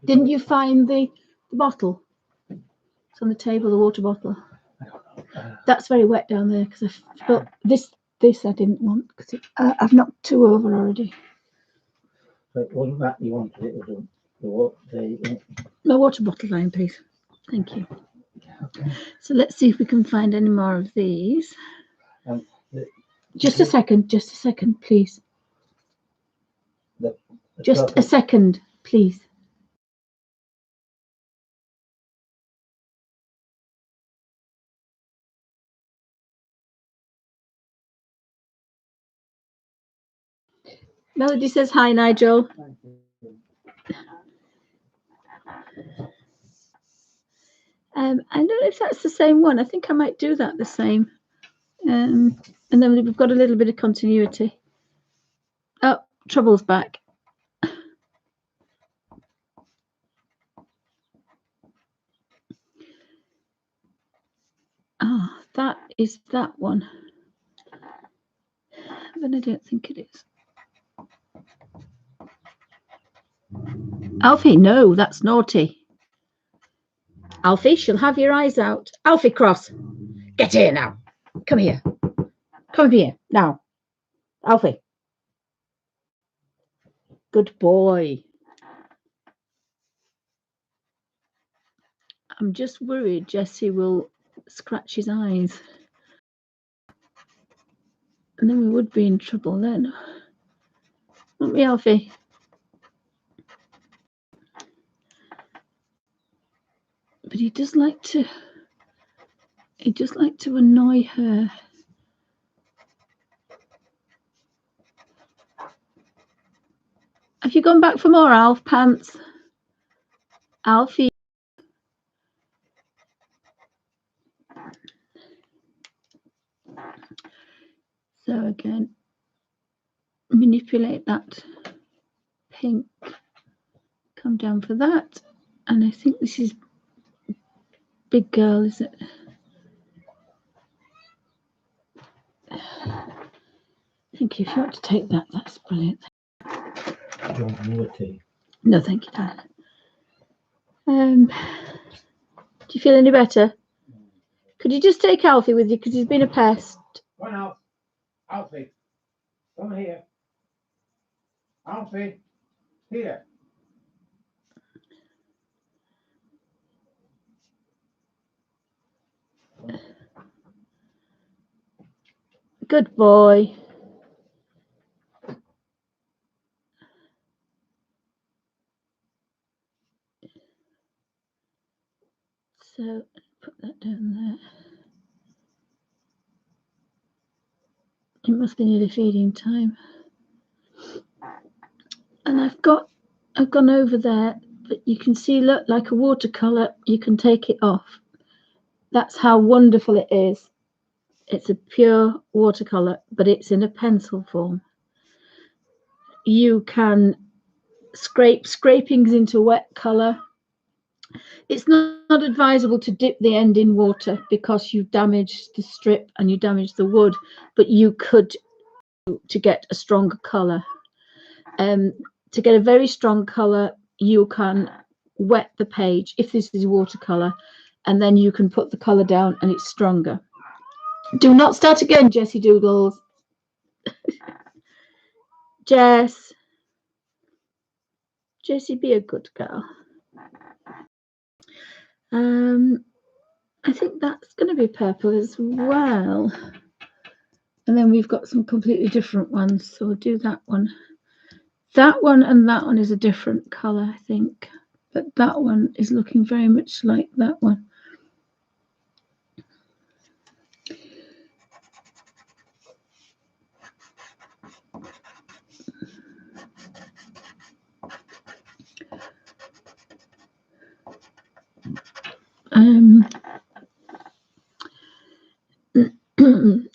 S1: Didn't you find the bottle? It's on the table, the water bottle. That's very wet down there because I felt this I didn't want because I've knocked 2 over already.
S2: So it wasn't that you wanted, it was the
S1: My water bottle line, please. Thank you.
S2: okay.
S1: So let's see if we can find any more of these. Just a second, please. Just a second, please. Melody says hi, Nigel. I don't know if that's the same one. I think I might do that the same. And then we've got a little bit of continuity. Oh, Trouble's back. Oh, that is that one. But I don't think it is. Alfie, no, that's naughty. Alfie, she'll have your eyes out. Alfie Cross, get here now. Come here. Come here now. Alfie. Good boy. I'm just worried Jessie will scratch his eyes. And then we would be in trouble then. Won't we, Alfie? But he does like to annoy her. Have you gone back for more, Alf? Pants? Alfie? So again, manipulate that pink. Come down for that. And I think this is Big Girl, is it? Thank you. If you want to take that, that's brilliant.
S2: Do you want another tea?
S1: No, thank you, darling. Do you feel any better? Could you just take Alfie with you because he's been a pest?
S2: Come on, Alfie. Come here. Alfie. Here.
S1: Good boy. So put that down It must be nearly feeding time. And I've gone over there, but you can see, look, like a watercolor, you can take it off. That's how wonderful it is. It's a pure watercolor, but it's in a pencil form. You can scrape scrapings into wet color. It's not advisable to dip the end in water because you've damaged the strip and you damaged the wood, but you could to get a stronger color. To get a very strong color, you can wet the page if this is watercolor, and then you can put the color down and it's stronger. Do not start again, Jessie Doodles. Jessie, be a good girl. I think that's going to be purple as well. And then we've got some completely different ones. So we'll do that one. That one and that one is a different color, I think. But that one is looking very much like that one.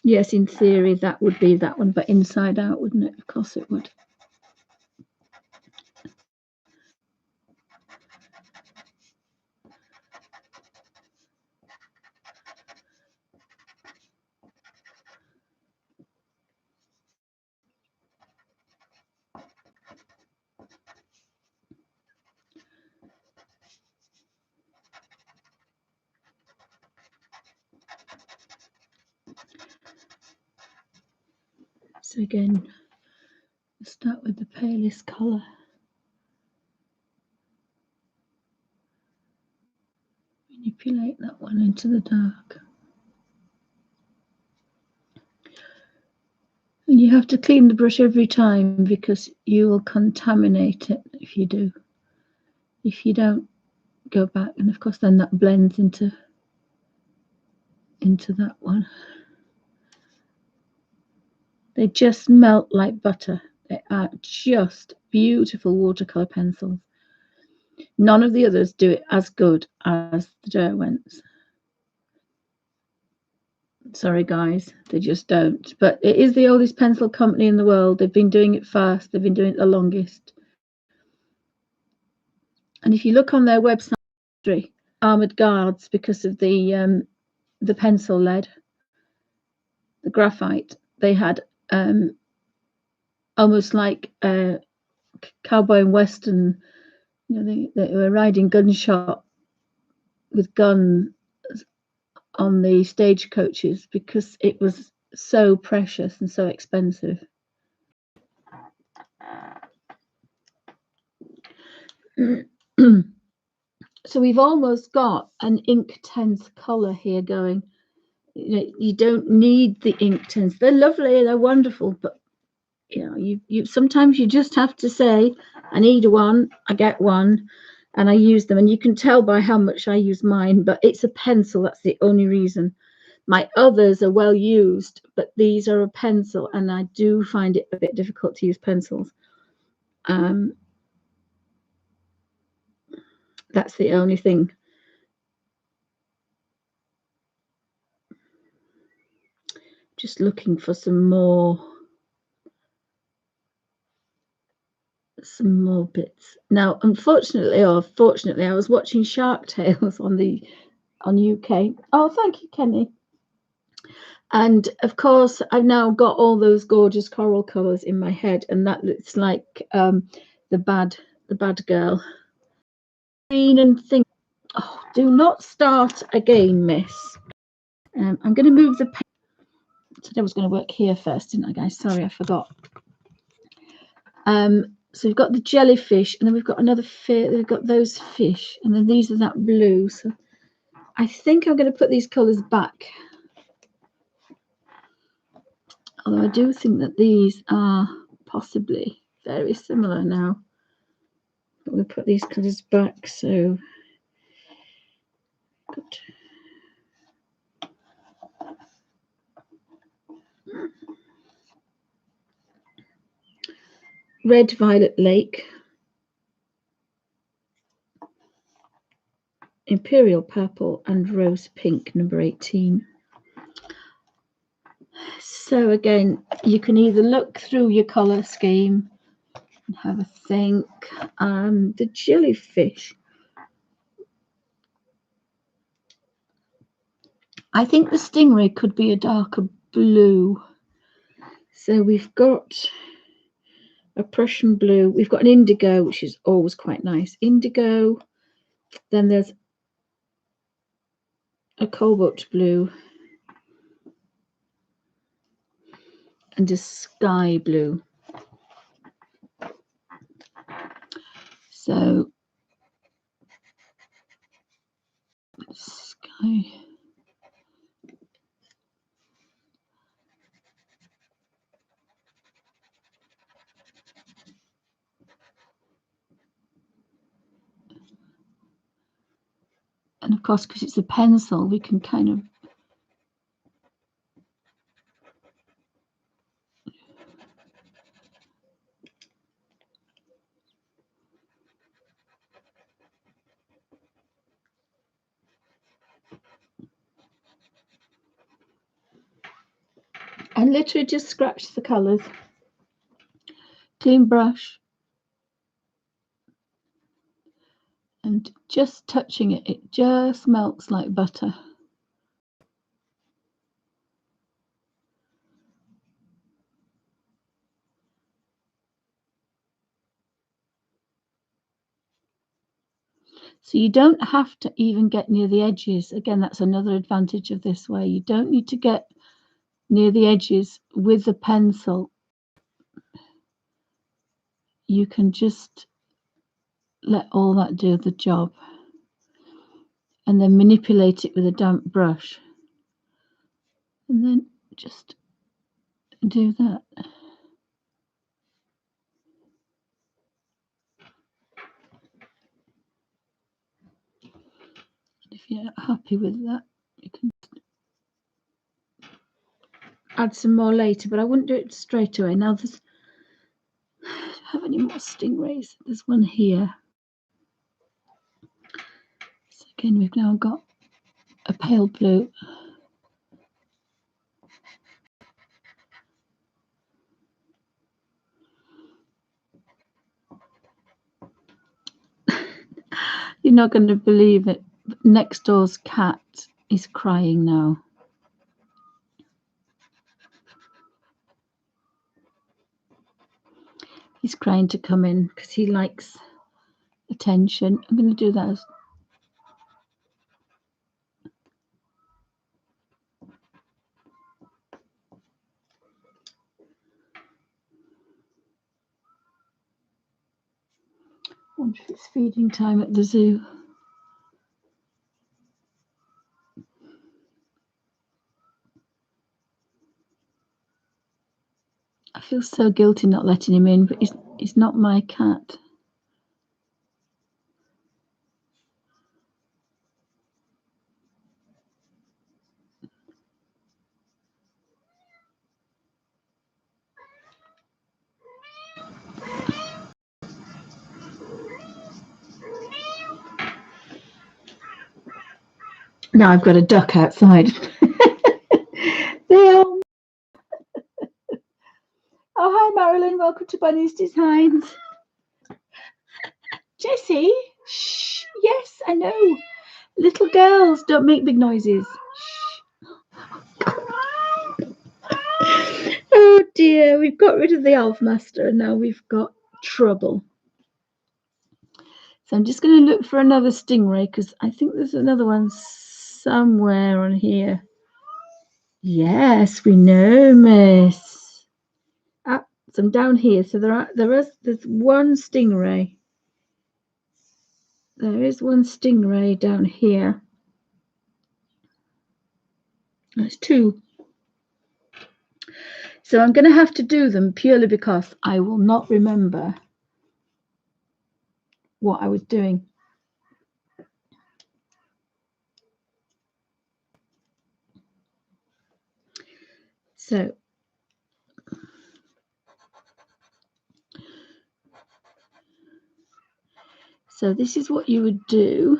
S1: Yes, in theory that would be that one, but inside out, wouldn't it? Of course it would. So again, we'll start with the palest colour. Manipulate that one into the dark. And you have to clean the brush every time because you will contaminate it if you do. If you don't, go back, and of course then that blends into that one. They just melt like butter. They are just beautiful watercolor pencils. None of the others do it as good as the Derwents. Sorry guys, they just don't. But it is the oldest pencil company in the world. They've been doing it fast. They've been doing it the longest. And if you look on their website, armored guards because of the pencil lead, the graphite. They had almost like cowboy and western. You know, they were riding gunshot with guns on the stagecoaches because it was so precious and so expensive. So we've almost got an ink tense color here going. You know, you don't need the ink tints. They're lovely, they're wonderful, but you know, you sometimes you just have to say, I need one, I get one, and I use them. And you can tell by how much I use mine, but it's a pencil, that's the only reason. My others are well used, but these are a pencil, and I do find it a bit difficult to use pencils. That's the only thing. Just looking for some more bits. Now, unfortunately or fortunately, I was watching Shark Tales on UK. Oh, thank you, Kenny. And of course, I've now got all those gorgeous coral colours in my head, and that looks like the bad girl. Green and thing. Oh, do not start again, miss. I'm going to move the. Said I was going to work here first, didn't I, guys? Sorry, I forgot. So we've got the jellyfish, and then we've got another fish. We've got those fish, and then these are that blue. So I think I'm going to put these colours back. Although I do think that these are possibly very similar now. But we'll put these colours back. So good. Red Violet Lake, Imperial Purple, and Rose Pink, number 18. So again, you can either look through your colour scheme and have a think. The jellyfish, I think the stingray could be a darker blue. So we've got a Prussian blue, we've got an indigo, which is always quite nice. Indigo, then there's a cobalt blue and a sky blue. So sky. And of course, because it's a pencil, we can kind of and literally just scratch the colours. Clean brush. And just touching it, it just melts like butter. So you don't have to even get near the edges. Again, that's another advantage of this way. You don't need to get near the edges with the pencil. You can just let all that do the job and then manipulate it with a damp brush. And then just do that. If you're not happy with that, you can add some more later, but I wouldn't do it straight away. Now, do I have any more stingrays? There's one here. So again, we've now got a pale blue. You're not going to believe it. Next door's cat is crying now. He's crying to come in because he likes attention. I'm going to do that as wonder if it's feeding time at the zoo. I feel so guilty not letting him in, but he's not my cat. Now I've got a duck outside. They are. Oh, hi, Marilyn. Welcome to Bunny's Designs. Jessie? Shh. Yes, I know. Little girls don't make big noises. Shh. Oh, dear. We've got rid of the elf master and now we've got trouble. So I'm just going to look for another stingray because I think there's another one somewhere on here. Yes, we know, miss. Ah, so I'm down here. So there's one stingray. There is one stingray down here. There's two. So I'm going to have to do them purely because I will not remember what I was doing. So So this is what you would do.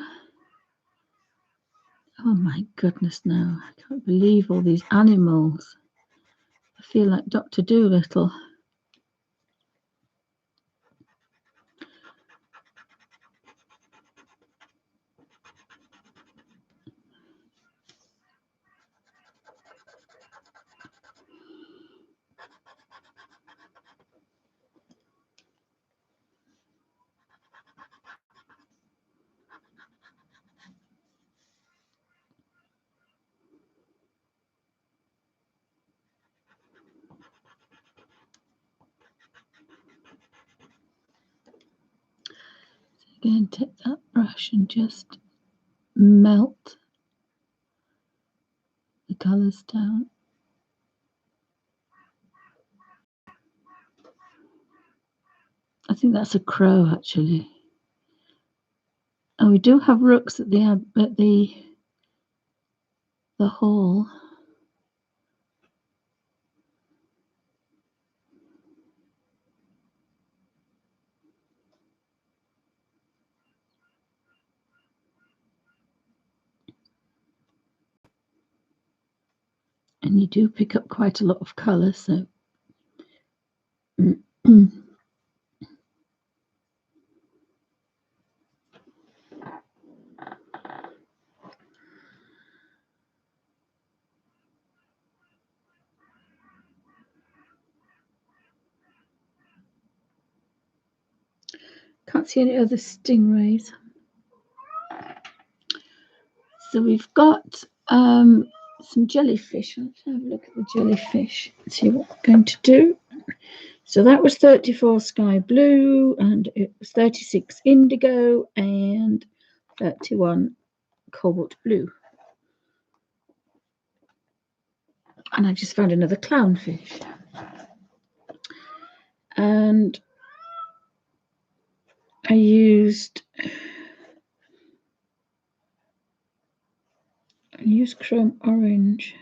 S1: Oh my goodness, no, I can't believe all these animals. I feel like Dr. Dolittle. Again, take that brush and just melt the colours down. I think that's a crow, actually. And we do have rooks at the hall. And you do pick up quite a lot of colour, so can't see any other stingrays. So we've got some jellyfish. Let's have a look at the jellyfish and see what we're going to do. So that was 34 sky blue, and it was 36 indigo, and 31 cobalt blue. And I just found another clownfish. And I used chrome orange,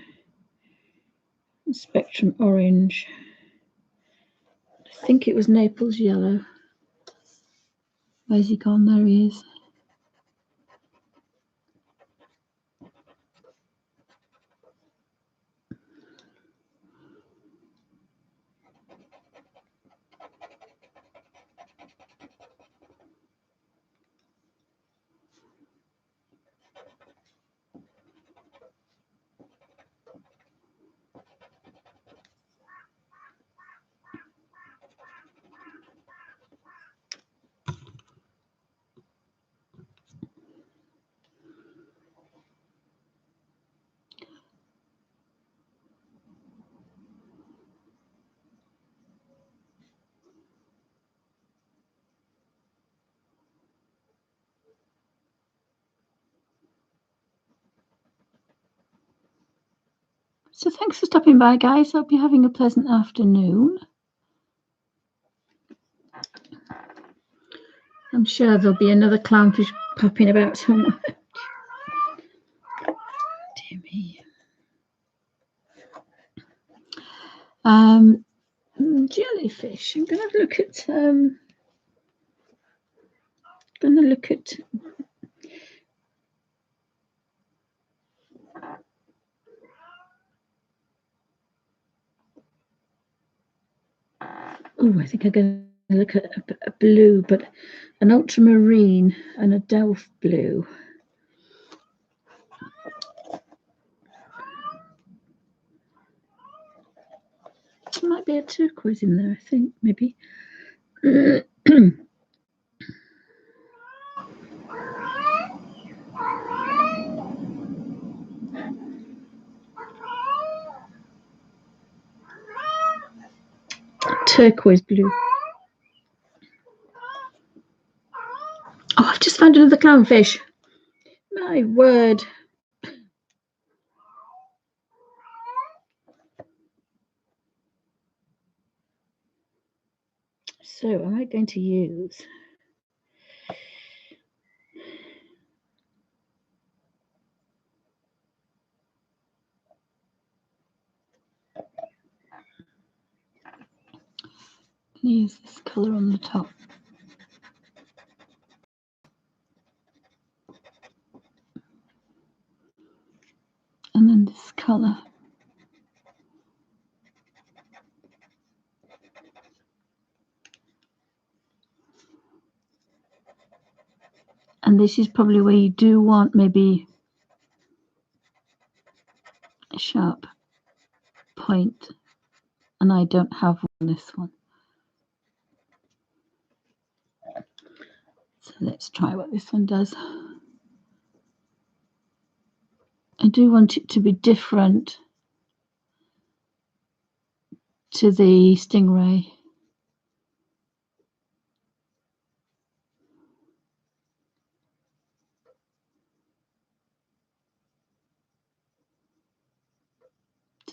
S1: spectrum orange. I think it was Naples yellow. Where's he gone? There he is. So thanks for stopping by, guys. Hope you're having a pleasant afternoon. I'm sure there'll be another clownfish popping about somewhere. Dear me. Jellyfish. I'm going to look at. Oh, I think I'm going to look at a blue, but an ultramarine and a Delft blue. There might be a turquoise in there, I think, maybe. Turquoise blue. Oh, I've just found another clownfish. My word. So am I going to use this colour on the top? colour. And this is probably where you do want maybe a sharp point, and I don't have on this one. So let's try what this one does. I do want it to be different to the stingray.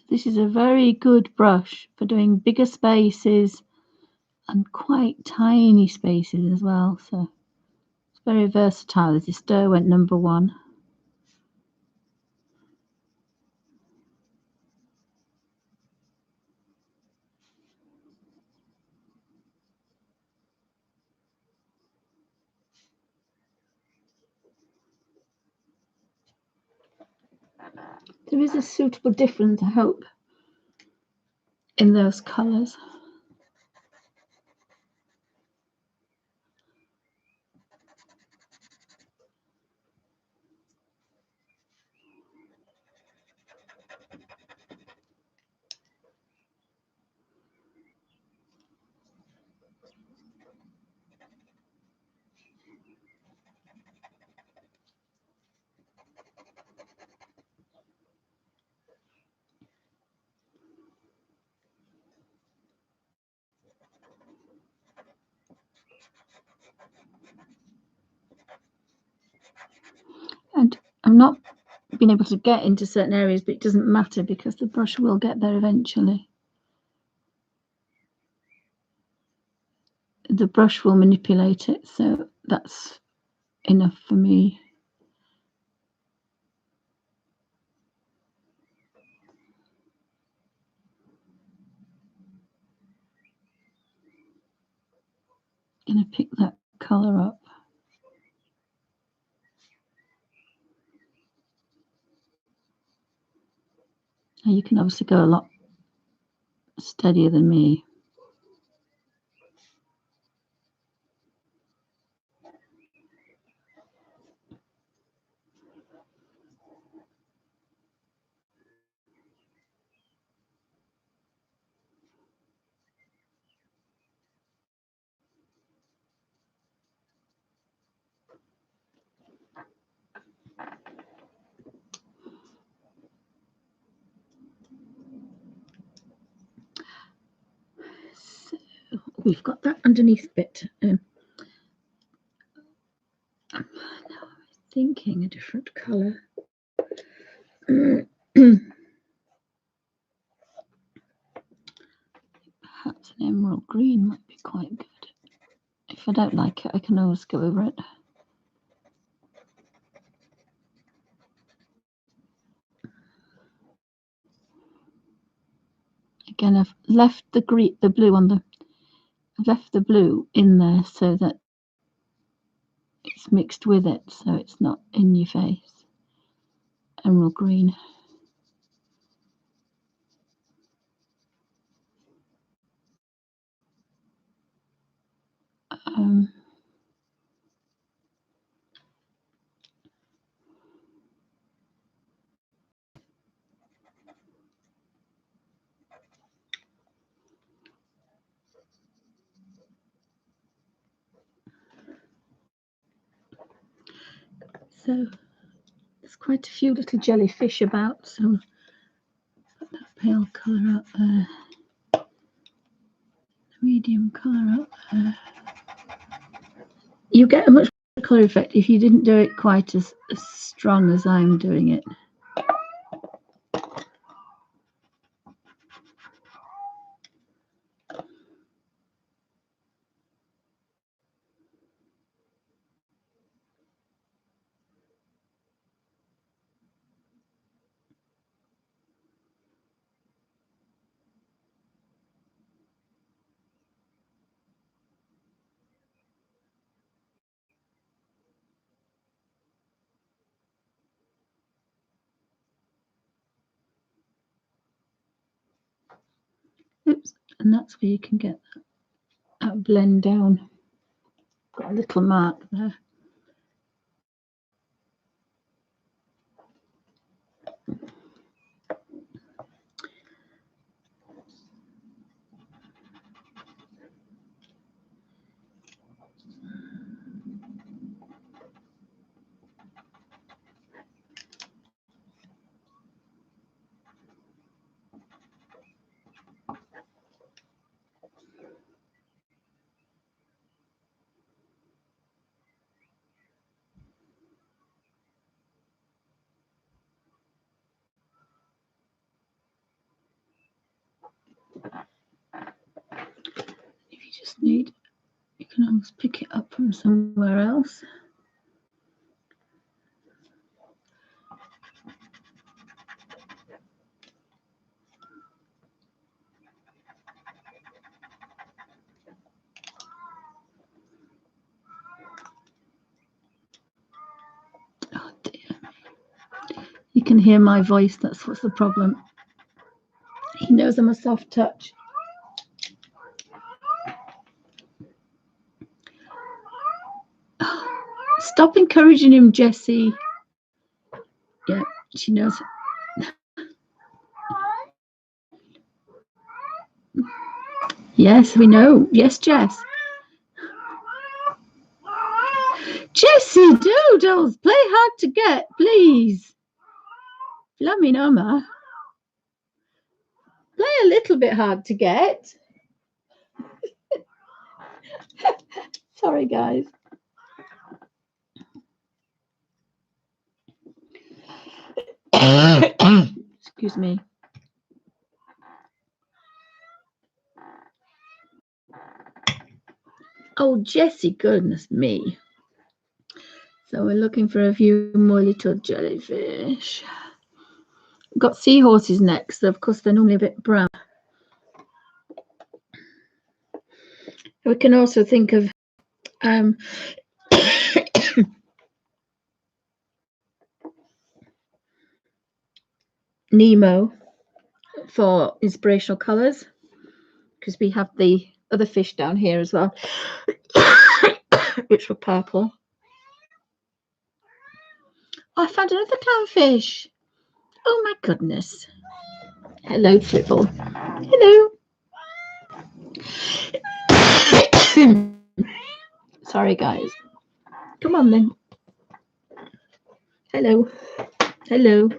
S1: This is a very good brush for doing bigger spaces and quite tiny spaces as well. So it's very versatile. This is Derwent number 1. There is a suitable difference, I hope, in those colours. And I'm not been able to get into certain areas, but it doesn't matter because the brush will get there eventually. The brush will manipulate it, so that's enough for me. I'm going to pick that colour up. Now you can obviously go a lot steadier than me. So we've got that underneath bit. Now I'm thinking a different colour. Perhaps an emerald green might be quite good. If I don't like it, I can always go over it. Again, I've left the blue on the. I've left the blue in there so that it's mixed with it, so it's not in your face. Emerald green. So there's quite a few little jellyfish about, so put that pale colour up there, the medium colour up there. You get a much better colour effect if you didn't do it quite as strong as I'm doing it. Oops, and that's where you can get that blend down. Got a little mark there. If you just need, you can almost pick it up from somewhere else. Oh dear. You can hear my voice, that's what's the problem. He knows I'm a soft touch. Stop encouraging him, Jessie. Yeah, she knows. Yes, we know. Yes, Jess. Jessie Doodles, play hard to get, please. Let me know, Ma. Play a little bit hard to get. Sorry, guys. Excuse me. Oh, Jessie, goodness me. So we're looking for a few more little jellyfish. We've got seahorses next. Of course, they're normally a bit brown. We can also think of Nemo for inspirational colours, because we have the other fish down here as well, which were purple. Oh, I found another clownfish. Oh my goodness. Hello, Tribble. Hello. Sorry, guys. Come on then. Hello. Hello.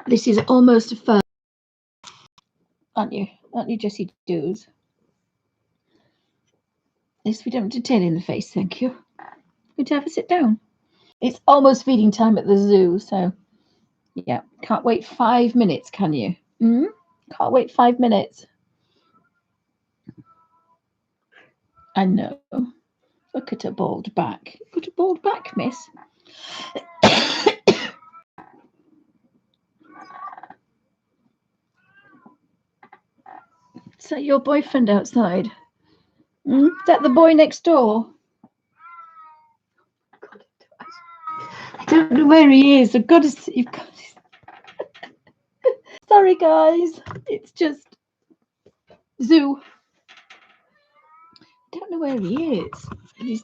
S1: This is almost a fur, aren't you? Aren't you, Jessie Doos? At least we don't have to tail in the face, thank you. Good to have a sit down. It's almost feeding time at the zoo, so yeah, can't wait 5 minutes, can you? Can't wait 5 minutes. I know. Look at a bald back. Got a bald back, miss. Is that your boyfriend outside? Is that the boy next door? I don't know where he is. I've got to see. Sorry, guys. It's just zoo. I don't know where he is. He's...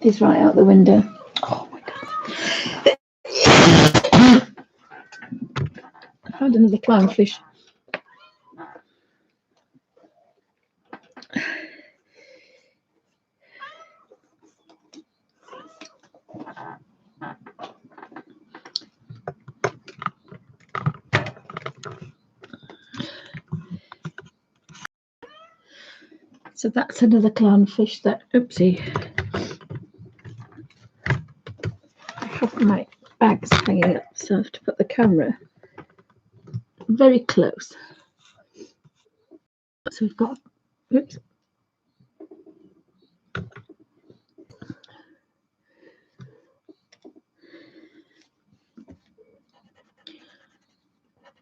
S1: He's right out the window. Oh my god. I found another clownfish. So that's another clownfish that, oopsie. I have my bags hanging up, so I have to put the camera very close. So we've got, oops.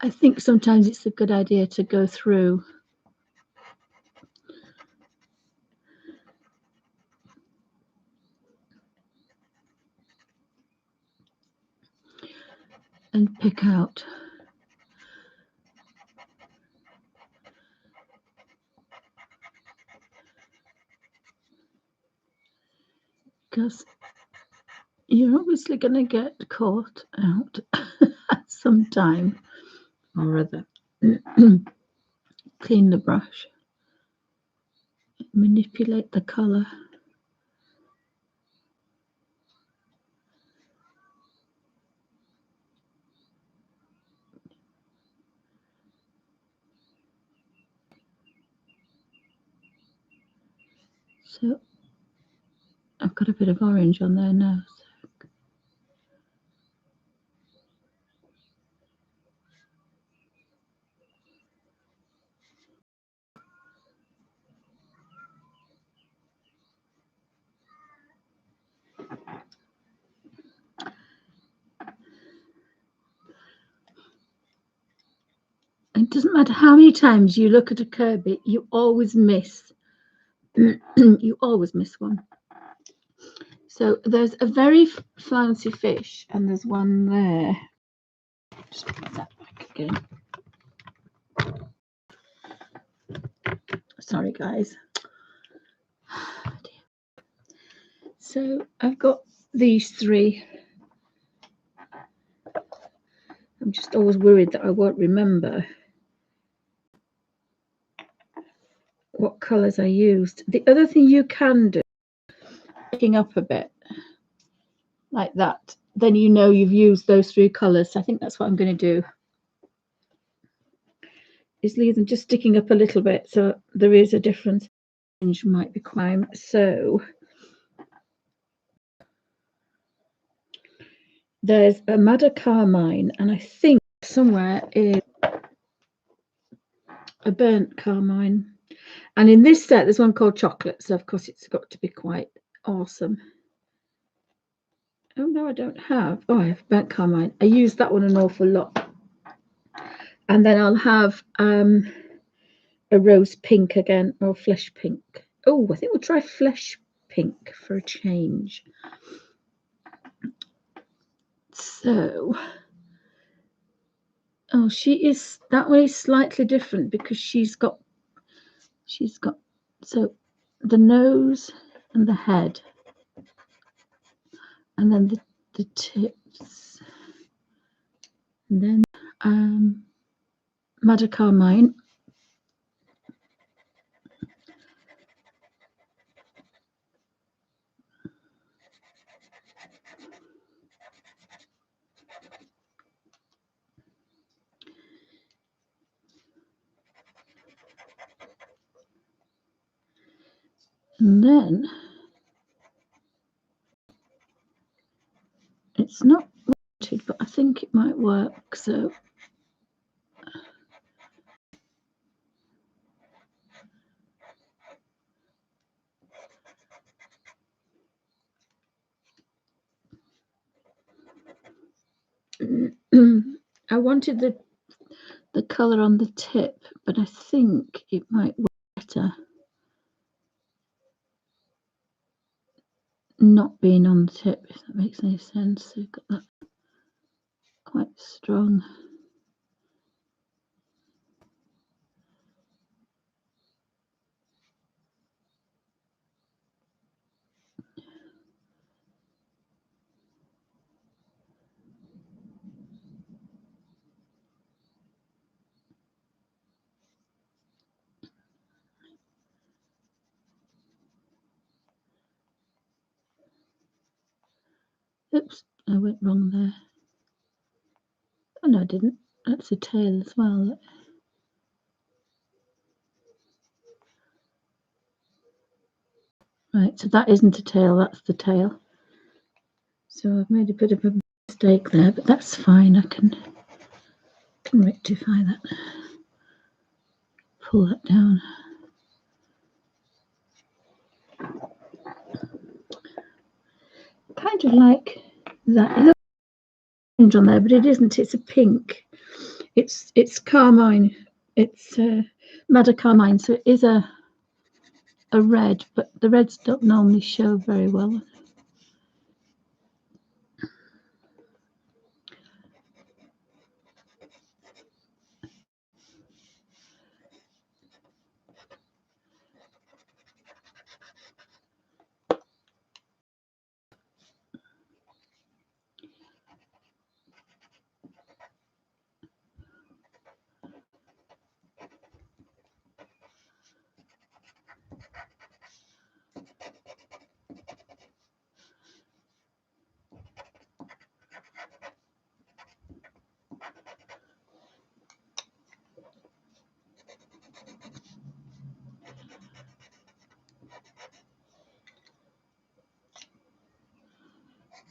S1: I think sometimes it's a good idea to go through and pick out. Because you're obviously going to get caught out at some time or other. Clean the brush, manipulate the colour. So I've got a bit of orange on there now. It doesn't matter how many times you look at a Kerby, you always miss. You always miss one. So there's a very fancy fish, and there's one there. Just put that back again. Sorry, guys. So I've got these three. I'm just always worried that I won't remember what colours I used. The other thing you can do, picking up a bit like that, then you know you've used those three colours. I think that's what I'm going to do, is leave them just sticking up a little bit so there is a difference. Orange might be quite. So there's a Madder Carmine, and I think somewhere is a burnt carmine. And in this set, there's one called Chocolate, so of course it's got to be quite awesome. Oh no, I don't have. Oh, I have burnt carmine. I use that one an awful lot. And then I'll have a rose pink again, or flesh pink. Oh, I think we'll try flesh pink for a change. So, oh, that way is slightly different because she's got so the nose and the head, and then the tips, and then Madder Carmine. And then it's not wanted, but I think it might work. So I wanted the colour on the tip, but I think it might work better not being on the tip, if that makes any sense. So you've got that quite strong. Oops, I went wrong there. Oh no, I didn't. That's a tail as well. Right, so that isn't a tail, that's the tail. So I've made a bit of a mistake there, but that's fine. I can rectify that. Pull that down. Kind of like that. It looks orange on there, but it isn't. It's a pink. It's carmine. It's Madder Carmine, so it is a red, but the reds don't normally show very well.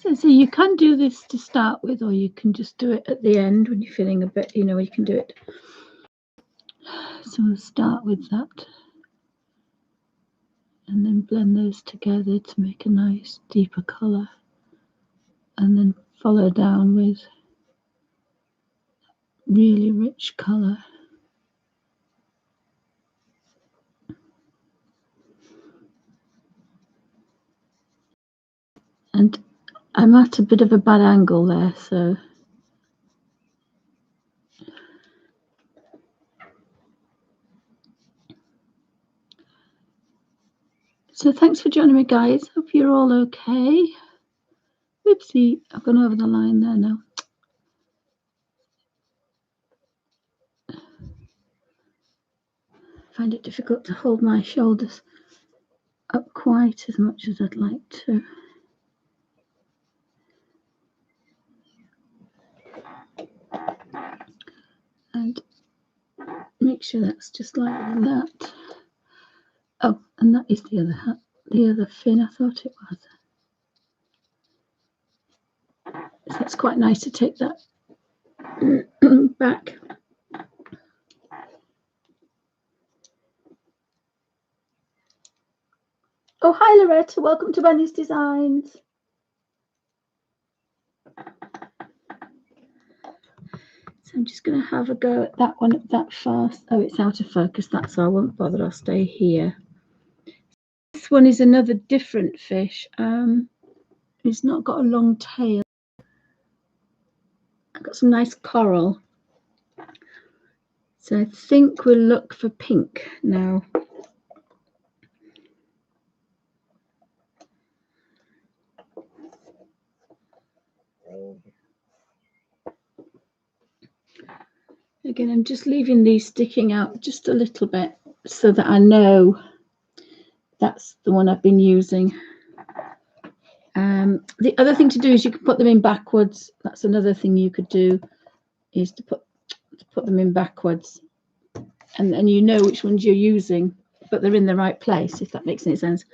S1: So you can do this to start with, or you can just do it at the end when you're feeling a bit, you know, you can do it. So we'll start with that. And then blend those together to make a nice deeper colour. And then follow down with really rich colour. And I'm at a bit of a bad angle there, so thanks for joining me, guys. Hope you're all okay. Oopsie, I've gone over the line there now. I find it difficult to hold my shoulders up quite as much as I'd like to. And make sure that's just like that. Oh, and that is the other fin. I thought it was. So it's quite nice to take that back. Oh, hi Loretta, welcome to Bunny's Designs. So I'm just going to have a go at that one that fast. Oh, it's out of focus, that's so I won't bother, I'll stay here. This one is another different fish. It's not got a long tail. I've got some nice coral. So I think we'll look for pink now. Again, I'm just leaving these sticking out just a little bit so that I know that's the one I've been using. The other thing to do is you can put them in backwards. That's another thing you could do, is to put them in backwards, and then you know which ones you're using, but they're in the right place, if that makes any sense.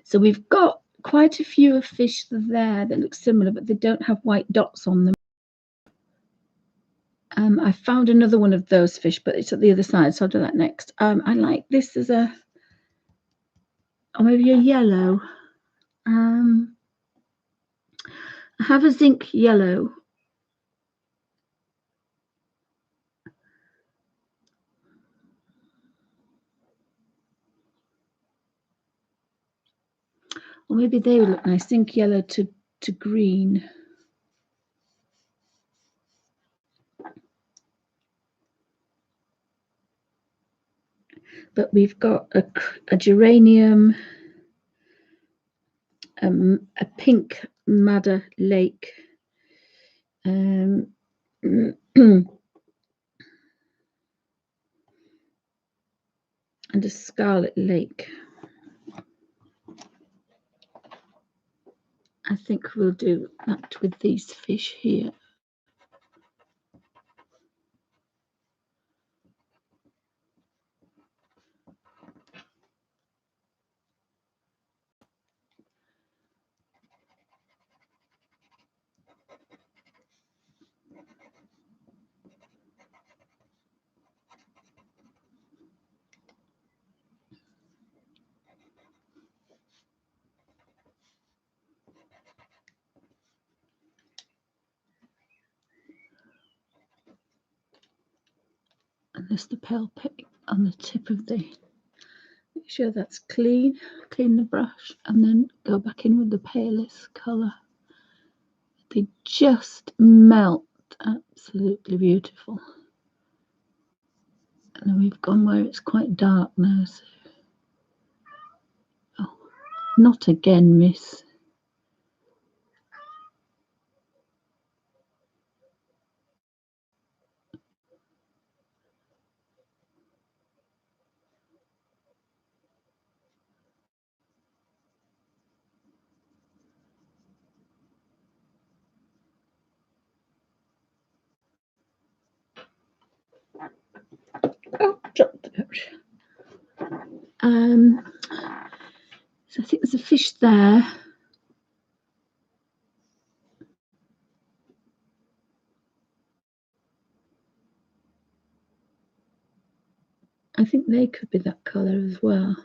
S1: So we've got quite a few of fish there that look similar, but they don't have white dots on them. I found another one of those fish, but it's at the other side, so I'll do that next. I like this as a, or maybe a yellow. I have a zinc yellow. Or maybe they would look nice, zinc yellow to green. But we've got a geranium, a pink madder lake, and a scarlet lake. I think we'll do that with these fish here. And there's the pale pink on the tip of the, make sure that's clean the brush, and then go back in with the palest colour. They just melt, absolutely beautiful. And then we've gone where it's quite dark now, so, oh, not again, miss. Oh, dropped the brush. So I think there's a fish there. I think they could be that colour as well.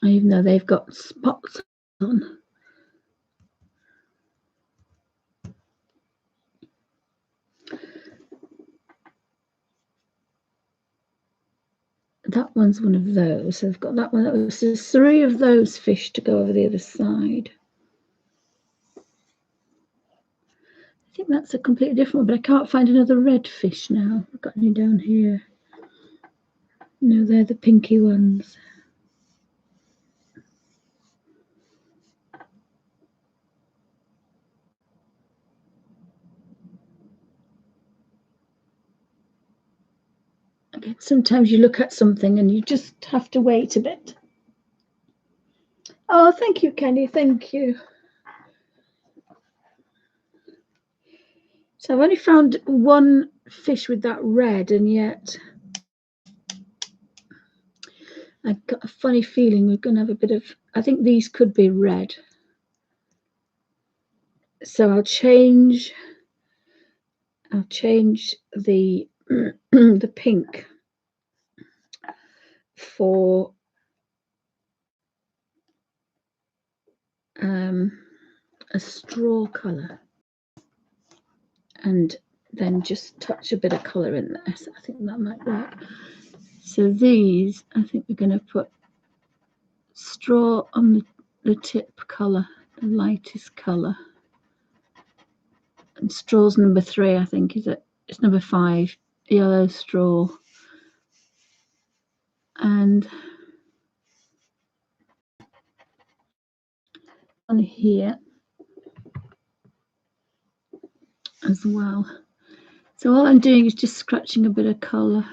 S1: Even though they've got spots on. That one's one of those. So I've got that one. There's 3 of those fish to go over the other side. I think that's a completely different one, but I can't find another red fish now. I've got any down here. No, they're the pinky ones. Again, sometimes you look at something and you just have to wait a bit. Oh, thank you, Kenny. Thank you. So I've only found one fish with that red, and yet I've got a funny feeling we're going to have a bit of, I think these could be red. So I'll change the the pink for a straw colour, and then just touch a bit of colour in there. So I think that might work. So these, I think we're going to put straw on the tip colour, the lightest colour. And straw's number 3, I think, is it? It's number 5, yellow straw. And on here as well. So all I'm doing is just scratching a bit of colour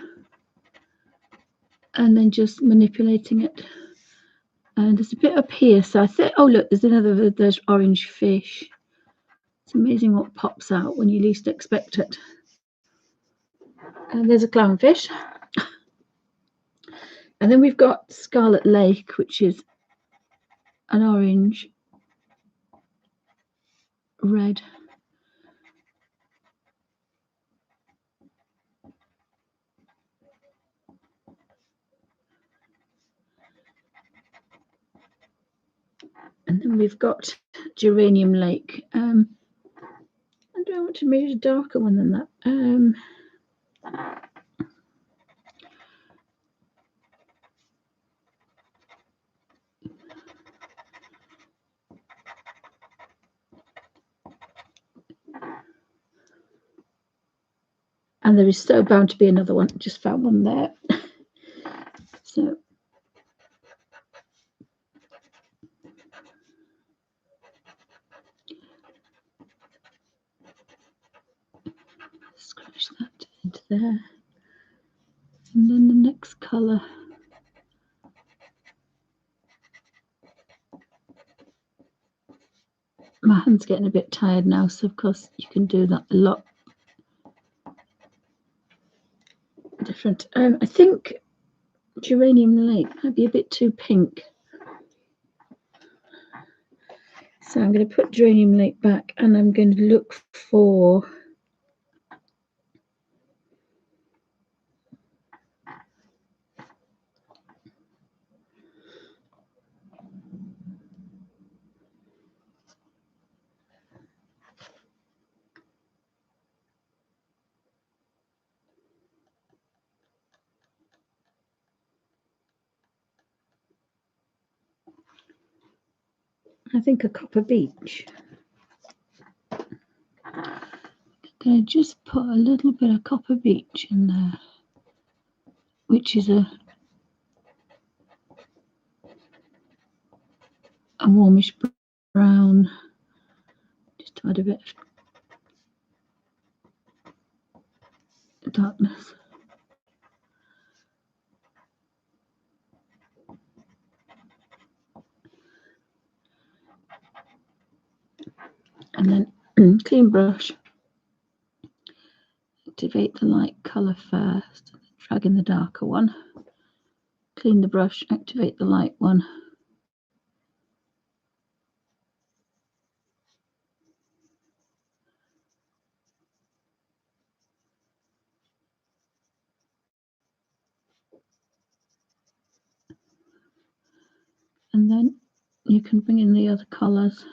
S1: and then just manipulating it. And there's a bit up here, so I think, oh look, there's orange fish. It's amazing what pops out when you least expect it. And there's a clownfish. And then we've got Scarlet Lake, which is an orange, red. And then we've got Geranium Lake. I don't want to make a darker one than that. And there is so bound to be another one. Just found one there. So scratch that into there. And then the next colour. My hand's getting a bit tired now, so of course you can do that a lot different. I think Geranium Lake might be a bit too pink. So I'm going to put Geranium Lake back, and I'm going to look for I think a Copper Beach. I'm going to just put a little bit of Copper Beach in there, which is a warmish brown. Just to add a bit of darkness. And then clean brush. Activate the light colour first, drag in the darker one. Clean the brush, activate the light one. and then you can bring in the other colours.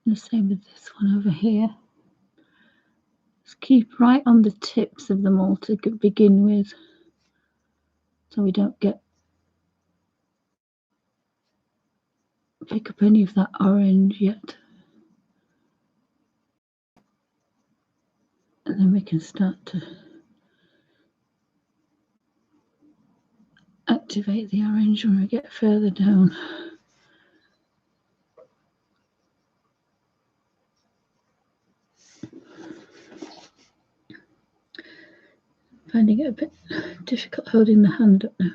S1: The same with this one over here. Just keep right on the tips of them all to begin with, so we don't pick up any of that orange yet. And then we can start to activate the orange when we get further down. Finding it a bit difficult holding the hand up now.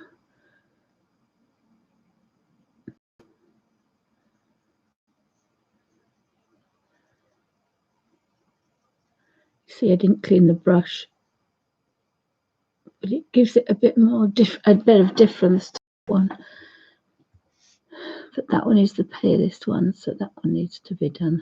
S1: See, I didn't clean the brush, but it gives it a bit more a bit of difference to that one. But that one is the palest one, so that one needs to be done.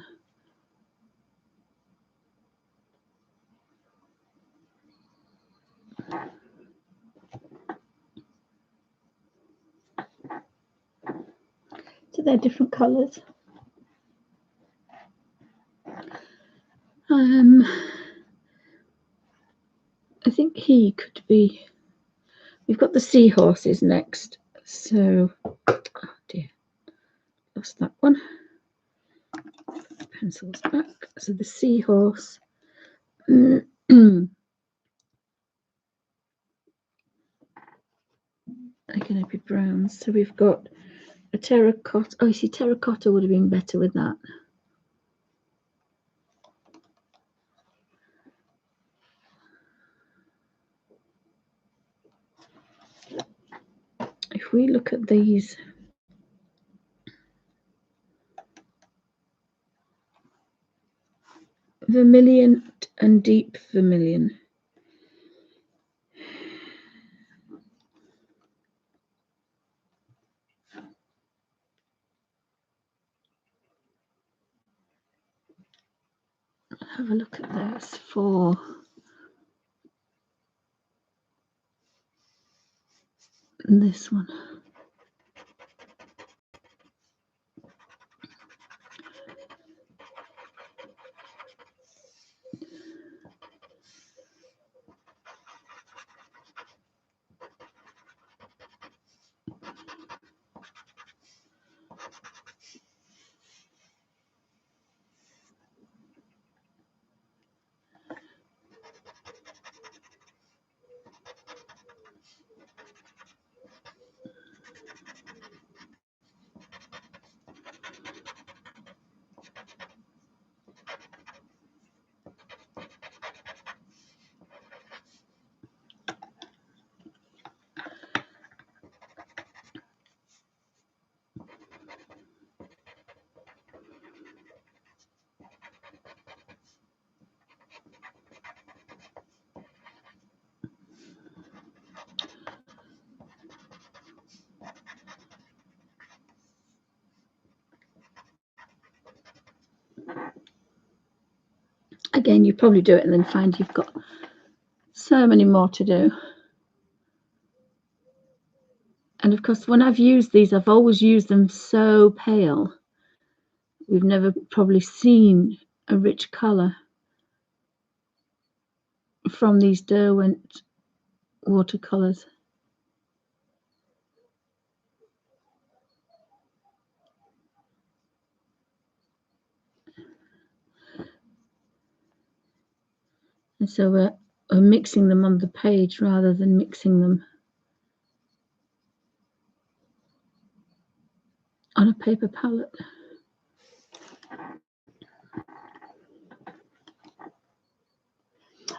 S1: So they're different colours. I think he could be. We've got the seahorses next. So, oh dear, lost that one. Pencils back. So the seahorse. Are going to be browns. So we've got a terracotta. Oh, you see, terracotta would have been better with that. If we look at these, vermilion and deep vermilion. Have a look at those for this one. Again, you probably do it and then find you've got so many more to do. And of course, when I've used these, I've always used them so pale. We've never probably seen a rich colour from these Derwent watercolours. And so we're mixing them on the page rather than mixing them on a paper palette.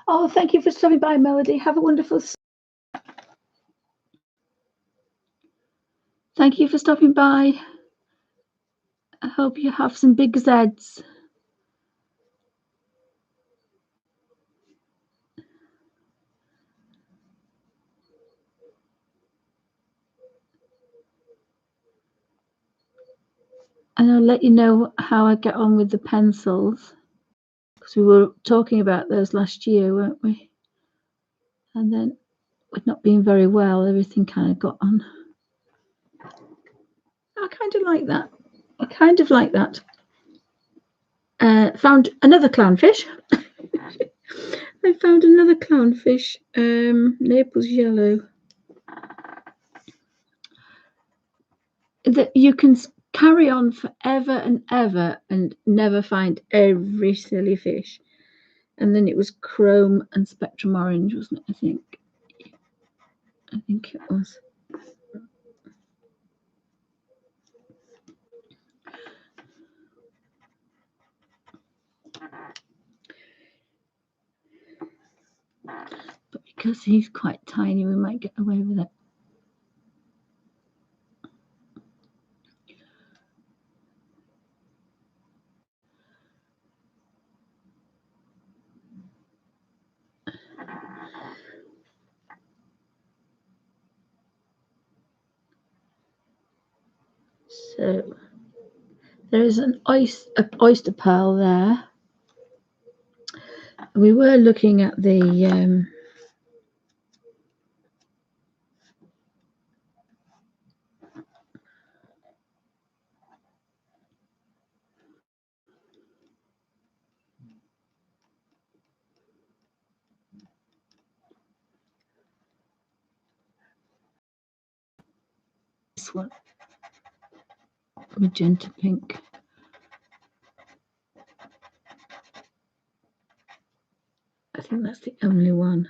S1: Oh, thank you for stopping by, Melody. Have a wonderful. Thank you for stopping by. I hope you have some big Zeds. And I'll let you know how I get on with the pencils, because we were talking about those last year, weren't we? And then with not being very well, everything kind of got on. I kind of like that. I kind of like that. Found another clownfish. I found another clownfish, Naples yellow. That you can carry on forever and ever and never find every silly fish. And then it was chrome and spectrum orange, wasn't it? I think it was. But because he's quite tiny, we might get away with it. So there is an oyster pearl there. We were looking at the this one, magenta pink. I think that's the only one.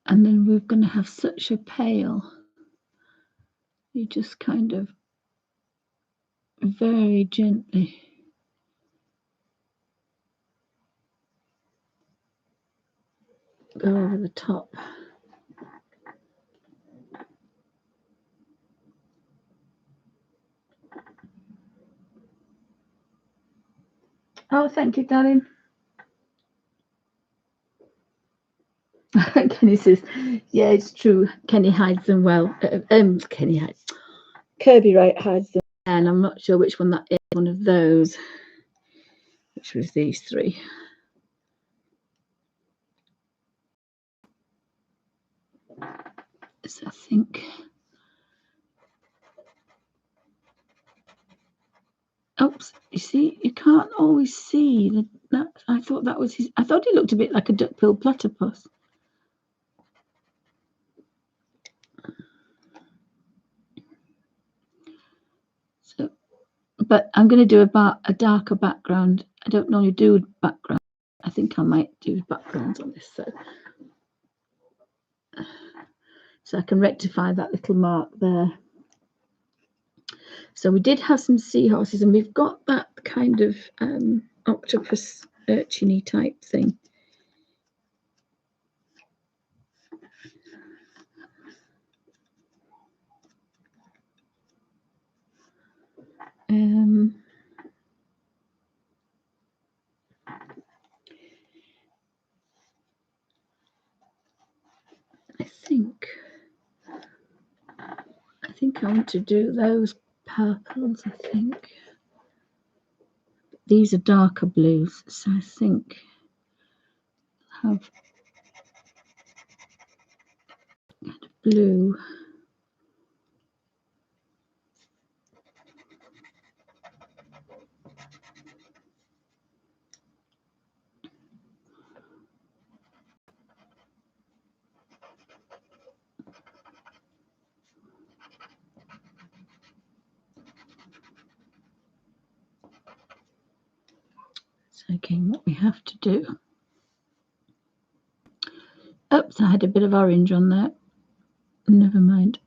S1: And then we're going to have such a pale. You just kind of very gently go over the top. Oh, thank you, darling. Kenny says, yeah, it's true. Kenny hides them well. Kerby hides them, and I'm not sure which one that is. One of those, which was these three. So I think. Oops, you see, you can't always see that. I thought that was his. I thought he looked a bit like a duck-billed platypus. So, but I'm going to do a darker background. I don't normally do background. I think I might do backgrounds on this, so I can rectify that little mark there. So we did have some seahorses, and we've got that kind of octopus urchiny type thing. I think I want to do those purples. I think these are darker blues, so I think I'll have blue. So again what we have to do. Oops, I had a bit of orange on there. Never mind.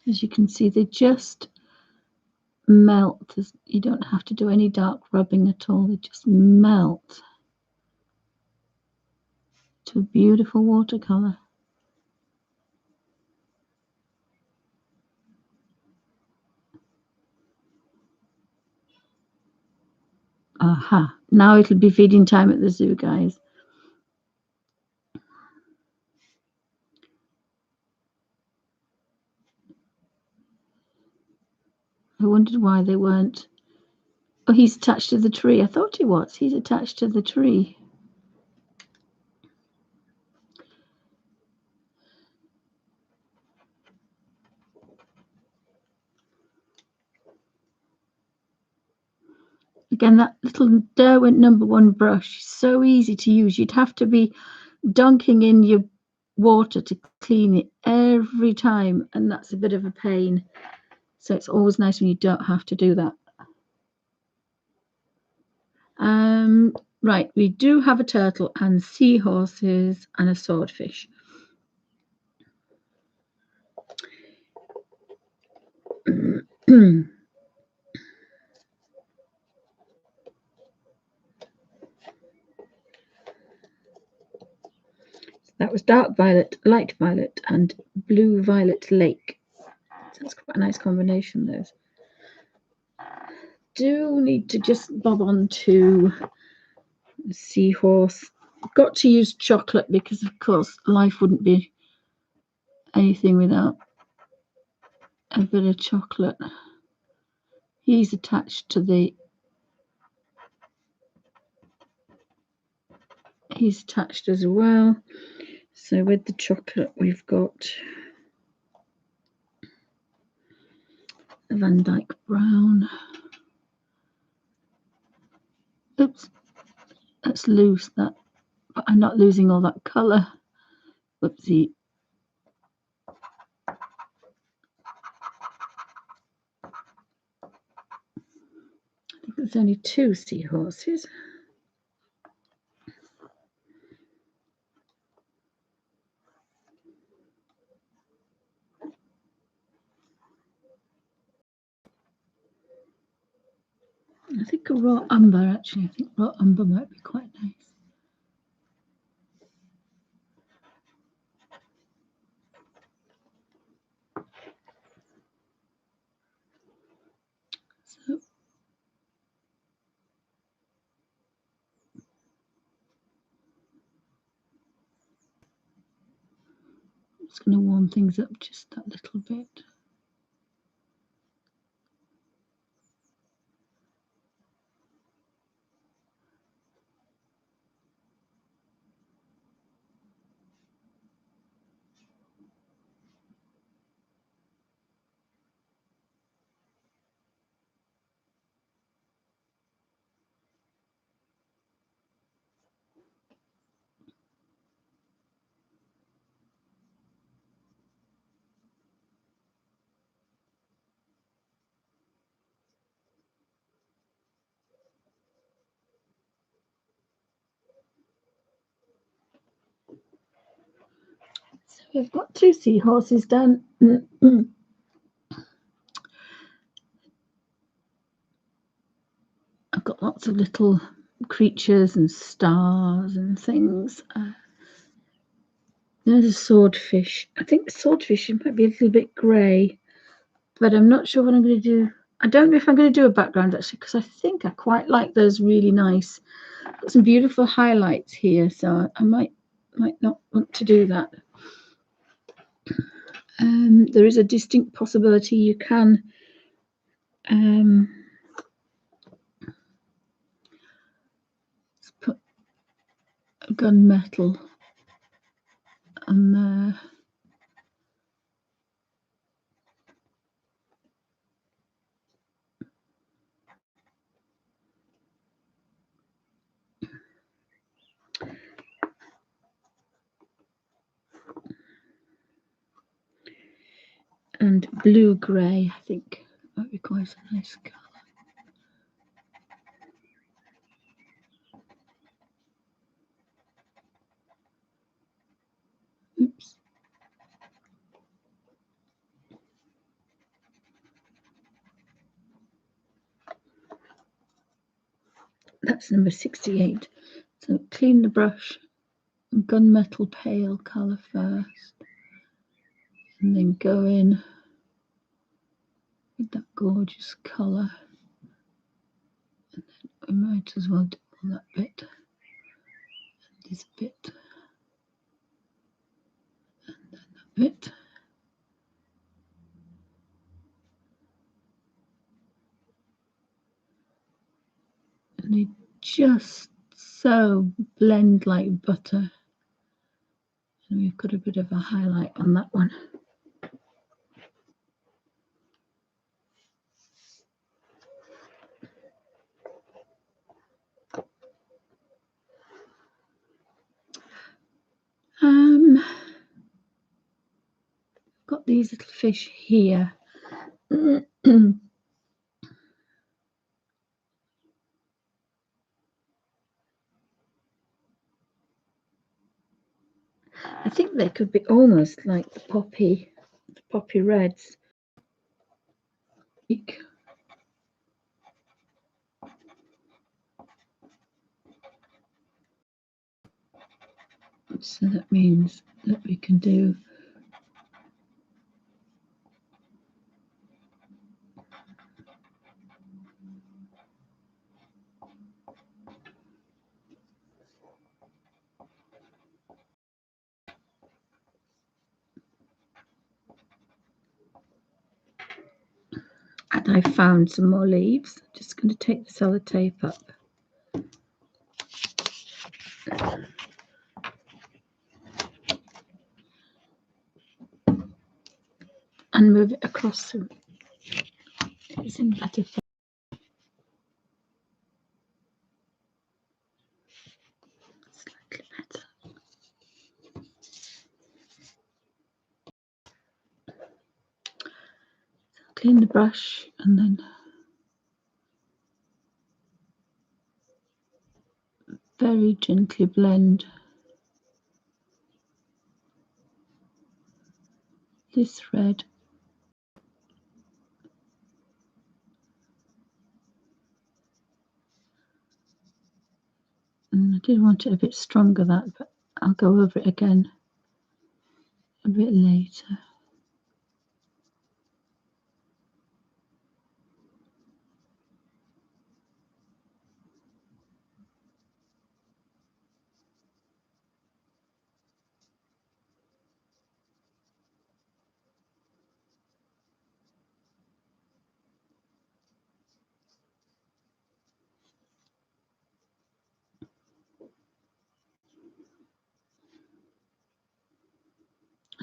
S1: As you can see, they just melt. You don't have to do any dark rubbing at all. They just melt to a beautiful watercolor. Aha, now it'll be feeding time at the zoo, guys. I wondered why they weren't. Oh, he's attached to the tree. I thought he was. He's attached to the tree. Again, that little Derwent #1 brush is so easy to use. You'd have to be dunking in your water to clean it every time, and that's a bit of a pain. So it's always nice when you don't have to do that. Right, we do have a turtle and seahorses and a swordfish. That was dark violet, light violet, and blue violet lake. So that's quite a nice combination, those. Do need to just bob on to seahorse. Got to use chocolate because, of course, life wouldn't be anything without a bit of chocolate. He's attached to the. He's attached as well. So with the chocolate, we've got the Van Dyke brown. Oops, let's lose that, but I'm not losing all that colour. Whoopsie. I think there's only 2 seahorses. I think a raw umber, actually. I think raw umber might be quite nice. So I'm just going to warm things up just that little bit. So we've got 2 seahorses done. I've got lots of little creatures and stars and things. There's a swordfish. I think the swordfish might be a little bit grey, but I'm not sure what I'm going to do. I don't know if I'm going to do a background actually, because I think I quite like those really nice. Got some beautiful highlights here, so I might not want to do that. There is a distinct possibility you can let's put a gunmetal on there. And and blue grey. I think might be quite a nice colour. Oops. That's number 68. So clean the brush, gunmetal pale colour first, and then go in with that gorgeous colour. And then we might as well do all that bit, and this bit, and then that bit. And they just so blend like butter. And we've got a bit of a highlight on that one. Got these little fish here. I think they could be almost like the poppy reds. So that means that we can do and I found some more leaves. I'm just going to take the sellotape up. And move it across so it's in better frame. Slightly better. So clean the brush and then very gently blend this red and I did want it a bit stronger that, but I'll go over it again a bit later.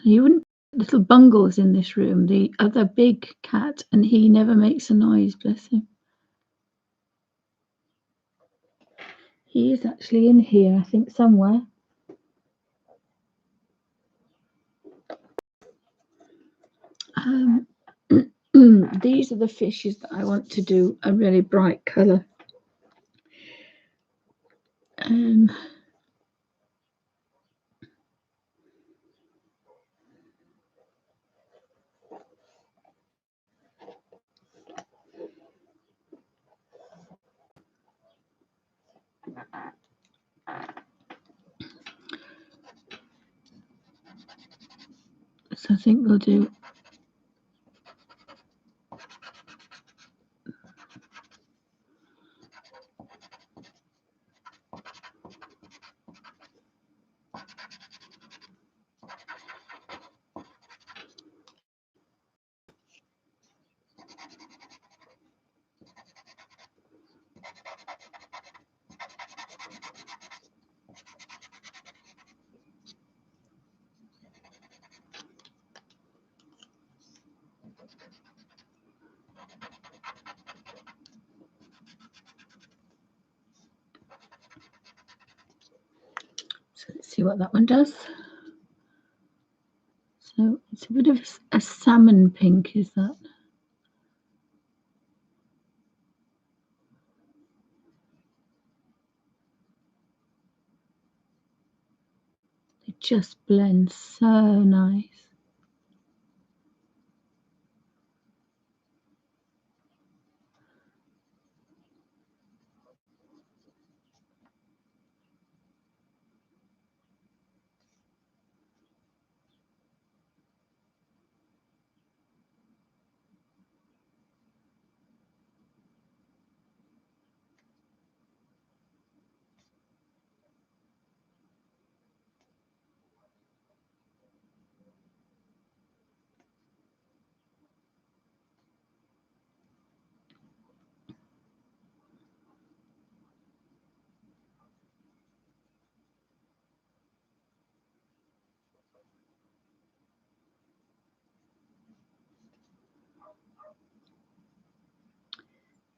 S1: You wouldn't put little Bungles in this room, the other big cat, and he never makes a noise, bless him. He is actually in here, I think, somewhere. These are the fishes that I want to do a really bright colour. So I think we'll do so let's see what that one does. So So it's a bit of a salmon pink, is that? It just blends so nice.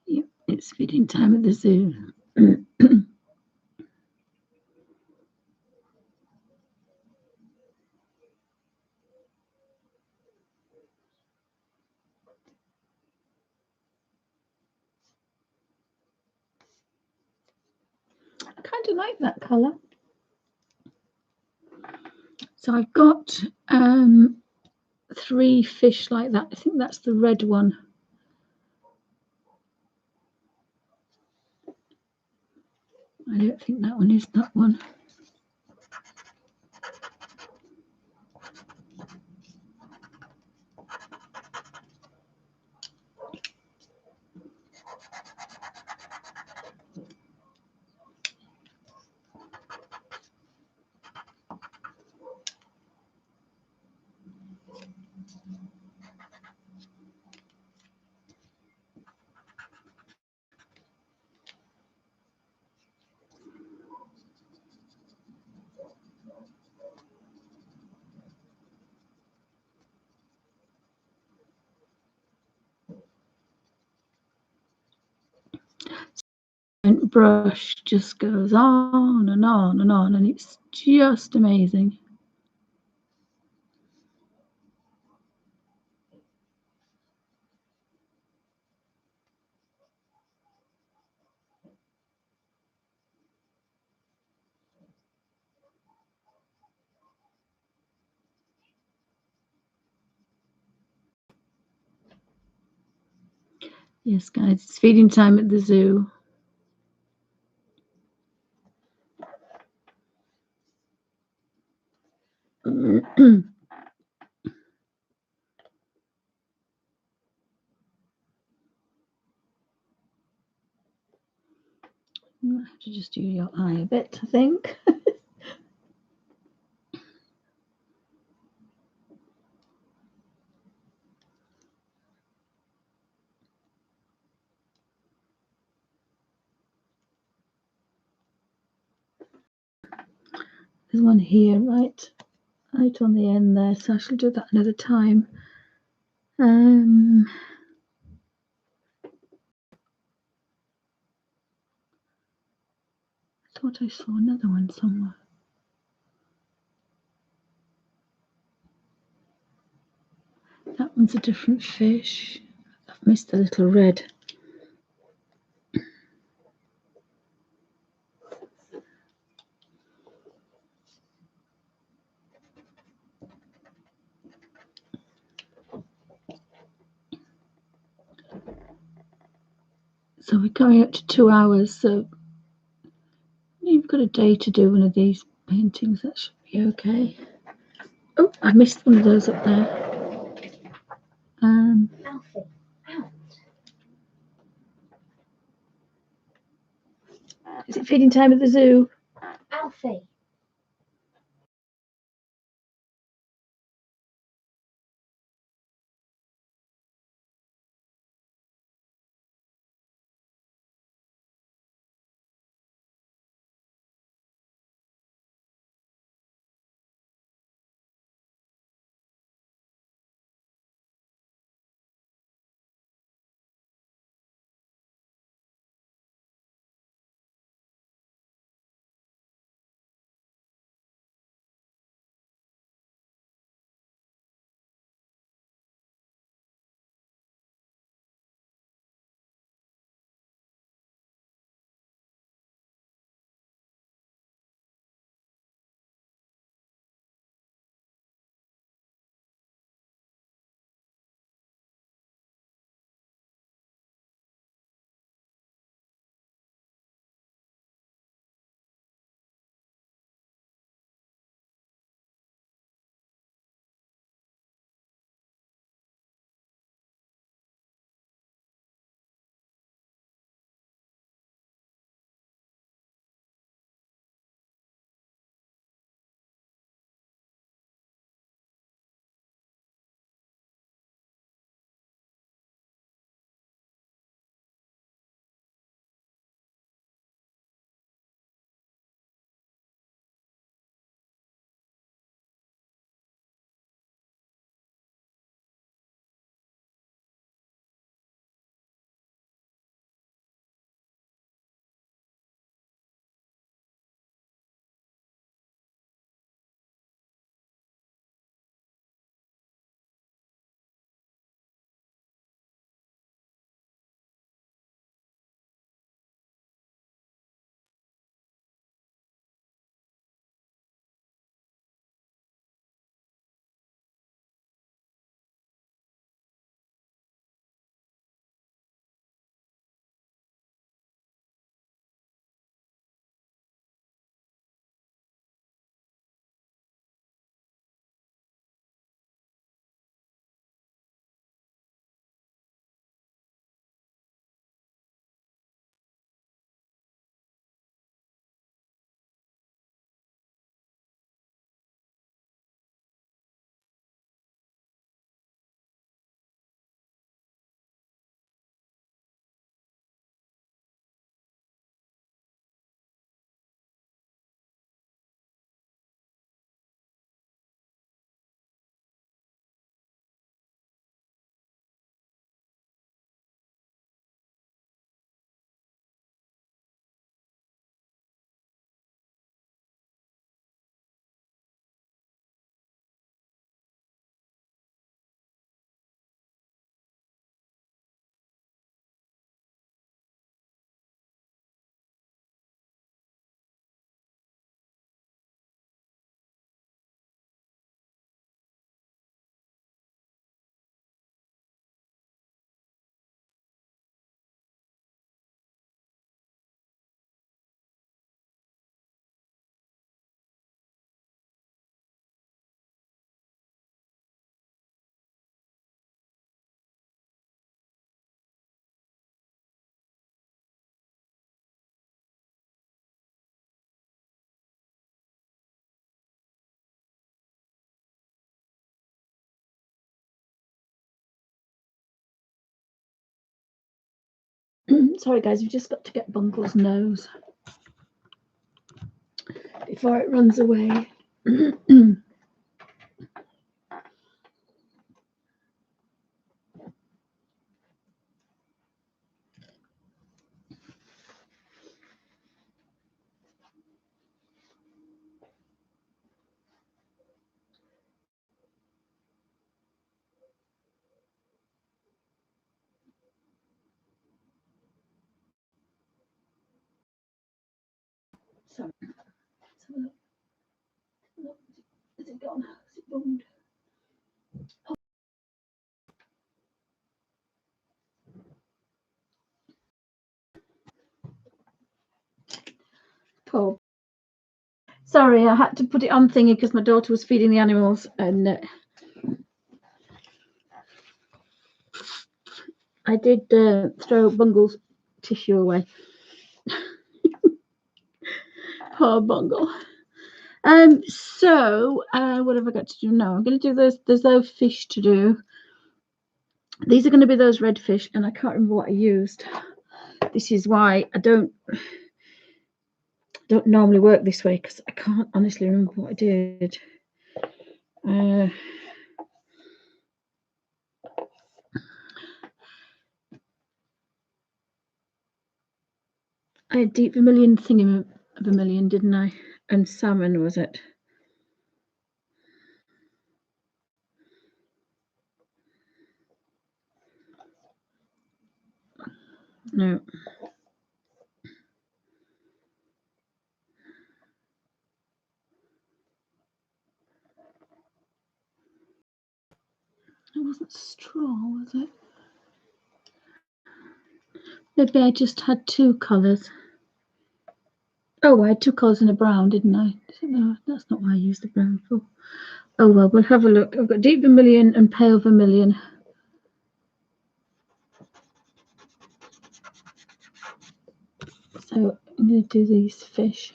S1: Yep, it's feeding time at the zoo. I kind of like that colour. So I've got 3 fish like that. I think that's the red one. I don't think that one is that one. Brush just goes on and on and on, and it's just amazing. Yes, guys, it's feeding time at the zoo. I have to just do your eye a bit, I think. There's one here, right on the end there, so I shall do that another time. I thought I saw another one somewhere. That one's a different fish. I've missed the little red. So we're going up to 2 hours, so you've got a day to do one of these paintings. That should be okay. Oh, I missed one of those up there.
S3: Alfie, out.
S1: Is it feeding time at the zoo?
S3: Alfie.
S1: Sorry guys, we've just got to get Bungle's nose before it runs away. Sorry. Let's have a look. Look, is it gone? Is it bunged? Poor. Sorry, I had to put it on thingy because my daughter was feeding the animals, and I did throw Bungle's tissue away. Poor Bungle. So what have I got to do now? I'm going to do those. There's those fish to do. These are going to be those red fish, and I can't remember what I used. This is why I don't normally work this way, because I can't honestly remember what I did. I had deep vermilion thingy vermilion, didn't I? And salmon, was it? No. It wasn't straw, was it? Maybe I just had two colours. Oh, I had two colours and a brown, didn't I? No, that's not what I used the brown for. Oh well, we'll have a look. I've got deep vermilion and pale vermilion. So I'm going to do these fish.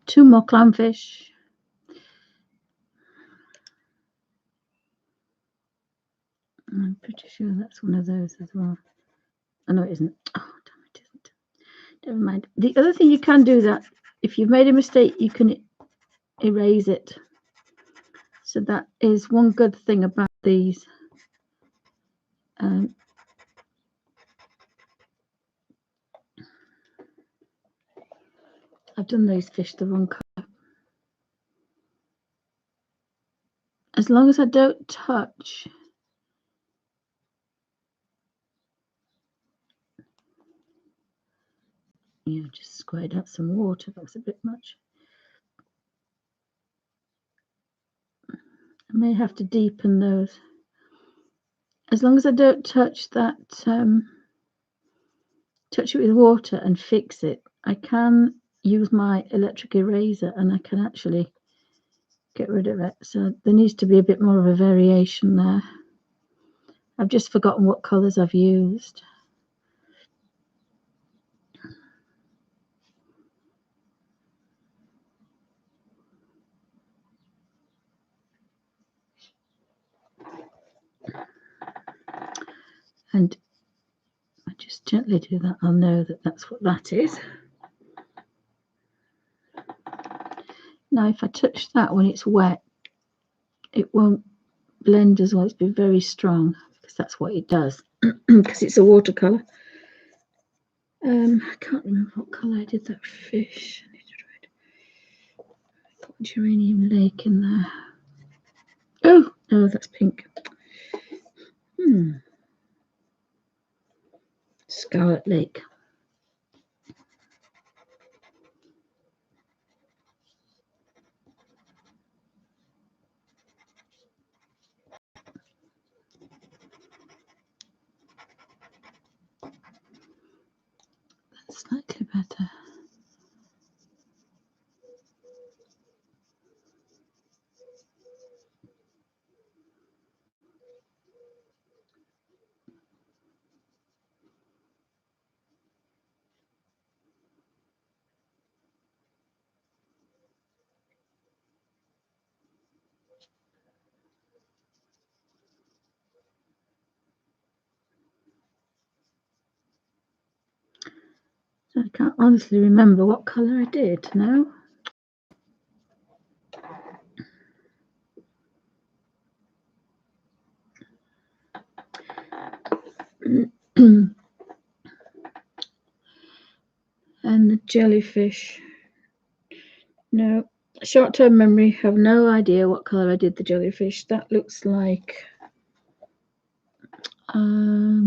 S1: Two more clownfish. I'm pretty sure that's one of those as well. Oh no, it isn't. Oh damn, it isn't. Never mind. The other thing you can do, that if you've made a mistake, you can erase it. So that is one good thing about these. I've done those fish the wrong colour. As long as I don't touch just squared out some water. That was a bit much. I may have to deepen those. As long as I don't touch that, touch it with water and fix it, I can use my electric eraser and I can actually get rid of it. So there needs to be a bit more of a variation there. I've just forgotten what colours I've used. And I just gently do that. I'll know that that's what that is. Now, if I touch that when it's wet, it won't blend as well. It's been very strong, because that's what it does, because it's a watercolour. I can't remember what colour I did that fish. I need to try it. Got geranium lake in there. Oh, no, that's pink. Scarlet Lake. That's slightly better. I can't honestly remember what colour I did now. And the jellyfish. No, short-term memory, have no idea what colour I did the jellyfish. That looks like a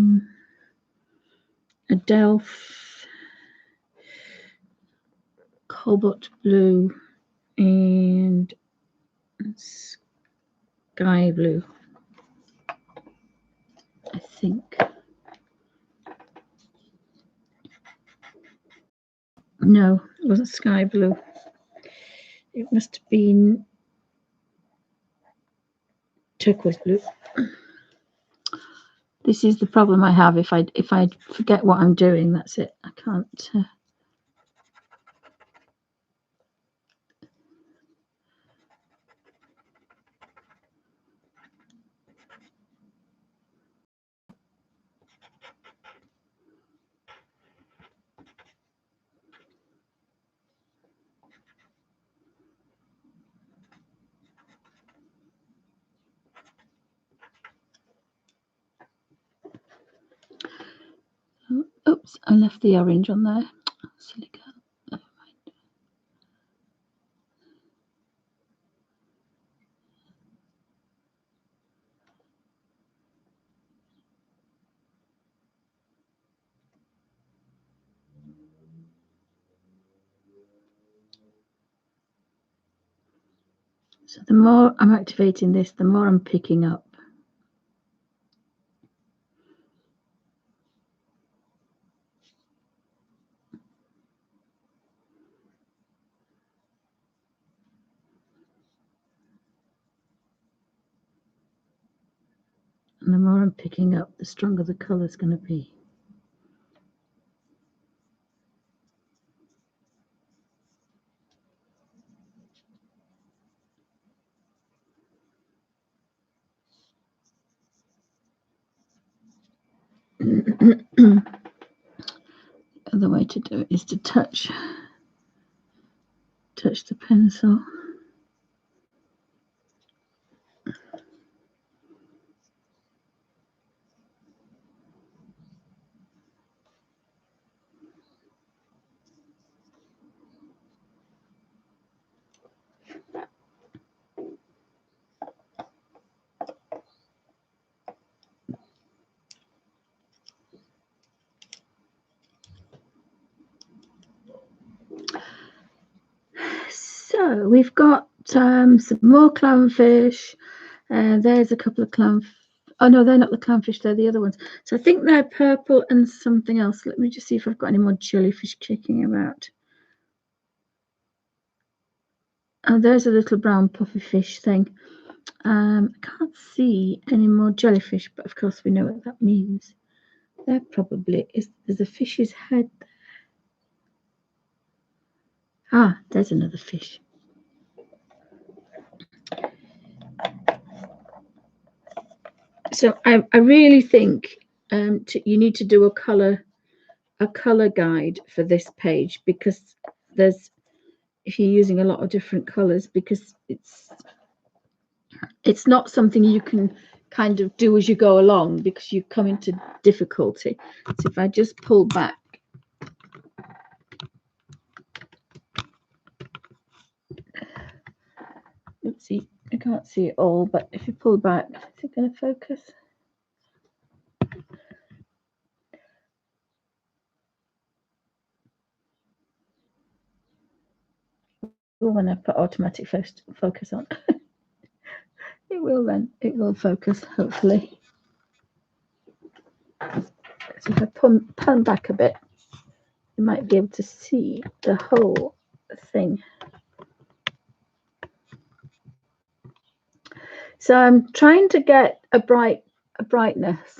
S1: delf, cobalt blue, and sky blue, I think. No, it wasn't sky blue. It must have been turquoise blue. This is the problem I have. If I forget what I'm doing, that's it. I can't. Oops, I left the orange on there. Silly girl. Never mind. So the more I'm activating this, the more I'm picking up. And the more I'm picking up, the stronger the colour is going to be. The other way to do it is to touch the pencil. So we've got some more clownfish. There's a couple of clownfish. Oh no, they're not the clownfish, they're the other ones. So I think they're purple and something else. Let me just see if I've got any more jellyfish kicking about. Oh, there's a little brown puffy fish thing. I can't see any more jellyfish, but of course we know what that means. There probably is. There's a fish's head there. Ah, there's another fish. So I really think you need to do a color guide for this page, because if you're using a lot of different colors, because it's not something you can kind of do as you go along, because you come into difficulty. So if I just pull back, oopsie, I can't see it all, but if you pull back, is it going to focus? When I put automatic focus on, it will focus, hopefully. So if I pan back a bit, you might be able to see the whole thing. So I'm trying to get a brightness,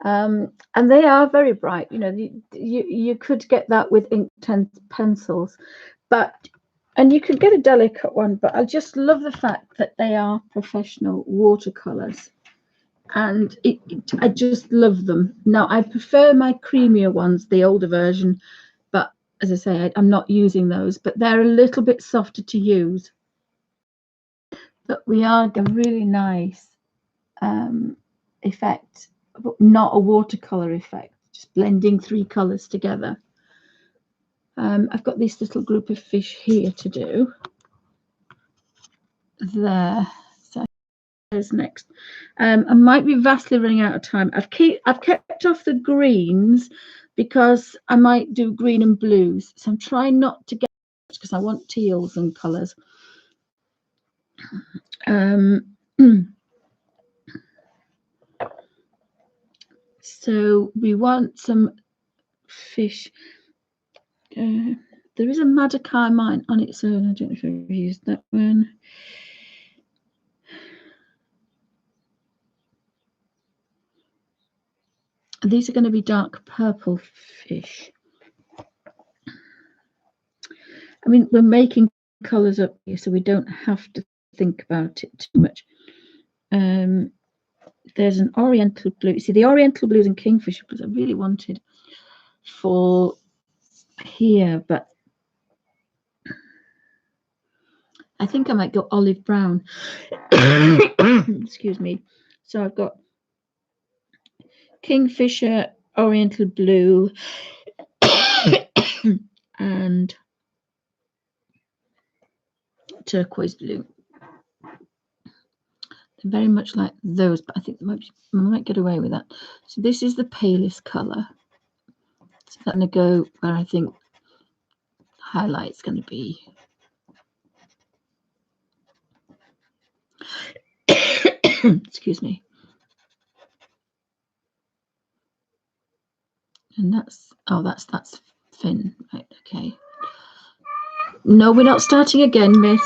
S1: and they are very bright. You know, you could get that with inked pencils, and you could get a delicate one. But I just love the fact that they are professional watercolors, and I just love them. Now I prefer my creamier ones, the older version, as I say, I'm not using those, but they're a little bit softer to use. But we are a really nice effect, but not a watercolor effect, just blending 3 colors together. I've got this little group of fish here to do. There, so there's next. I might be vastly running out of time. I've kept off the greens because I might do green and blues, so I'm trying not to get, because I want teals and colors. So we want some fish. There is a Madder Carmine on its own. I don't know if I've used that one. These are going to be dark purple fish. I mean, we're making colours up here, so we don't have to think about it too much. There's an oriental blue. You see, the oriental blues and kingfisher blues I really wanted for here, but I think I might go olive brown. Excuse me. So I've got kingfisher, oriental blue, and turquoise blue. They're very much like those, but I think I might get away with that. So this is the palest colour. So I'm going to go where I think highlight's going to be. Excuse me. And that's Finn, right? Okay. No, we're not starting again, miss.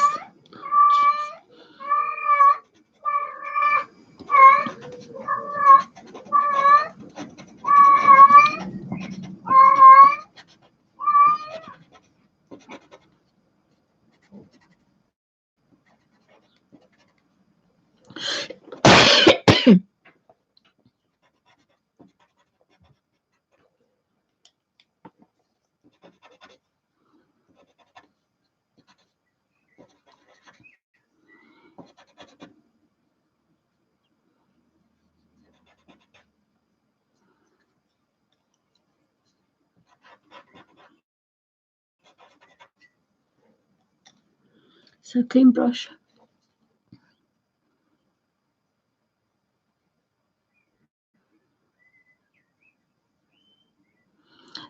S1: So clean brush.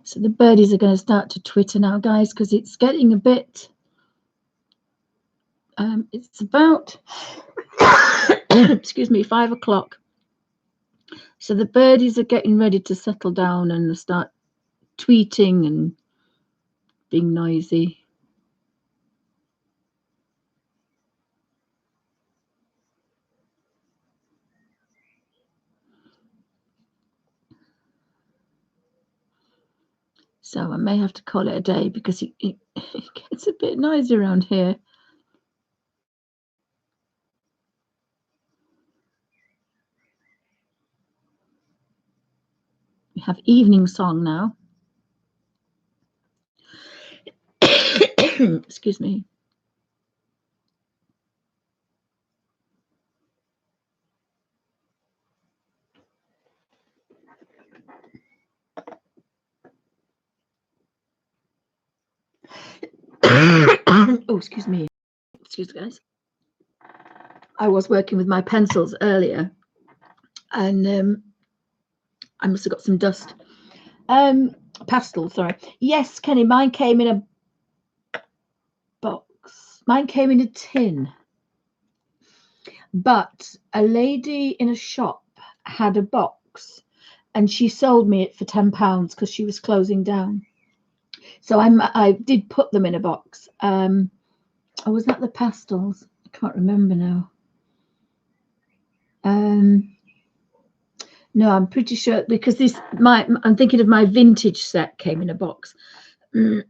S1: So the birdies are going to start to twitter now, guys, because it's getting a bit. It's about, excuse me, 5 o'clock. So the birdies are getting ready to settle down and start tweeting and being noisy. So I may have to call it a day because it gets a bit noisy around here. We have evening song now. Excuse me. Oh, excuse me. Excuse me, guys. I was working with my pencils earlier, and I must have got some dust. Pastel, sorry. Yes, Kenny, mine came in a box. Mine came in a tin. But a lady in a shop had a box and she sold me it for £10 because she was closing down. So I did put them in a box. Oh, was that the pastels? I can't remember now. No, I'm pretty sure because I'm thinking of my vintage set came in a box. So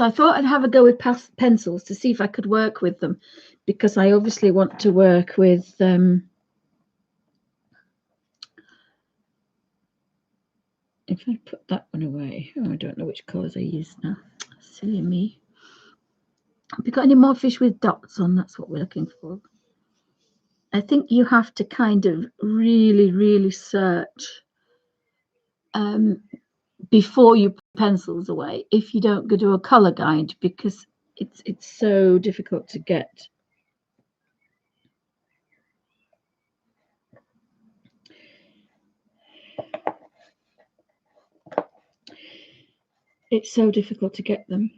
S1: I thought I'd have a go with pencils to see if I could work with them, because I obviously want to work with if I put that one away, oh, I don't know which colours I use now. Silly me. Have you got any more fish with dots on? That's what we're looking for. I think you have to kind of really search before you put pencils away if you don't go do a colour guide, because it's so difficult to get. It's so difficult to get them.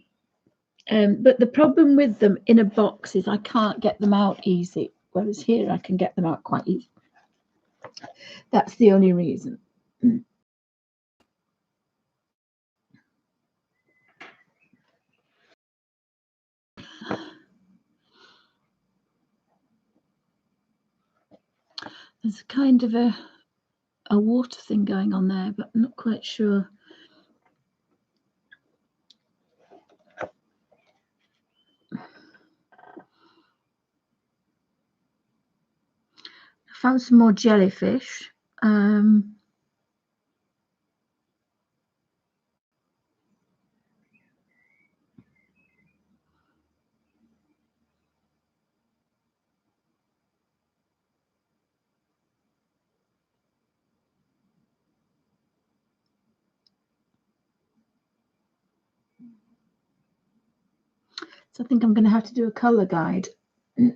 S1: But the problem with them in a box is I can't get them out easy, whereas here I can get them out quite easy. That's the only reason. There's kind of a water thing going on there, but I'm not quite sure. I found some more jellyfish. So I think I'm going to have to do a colour guide. I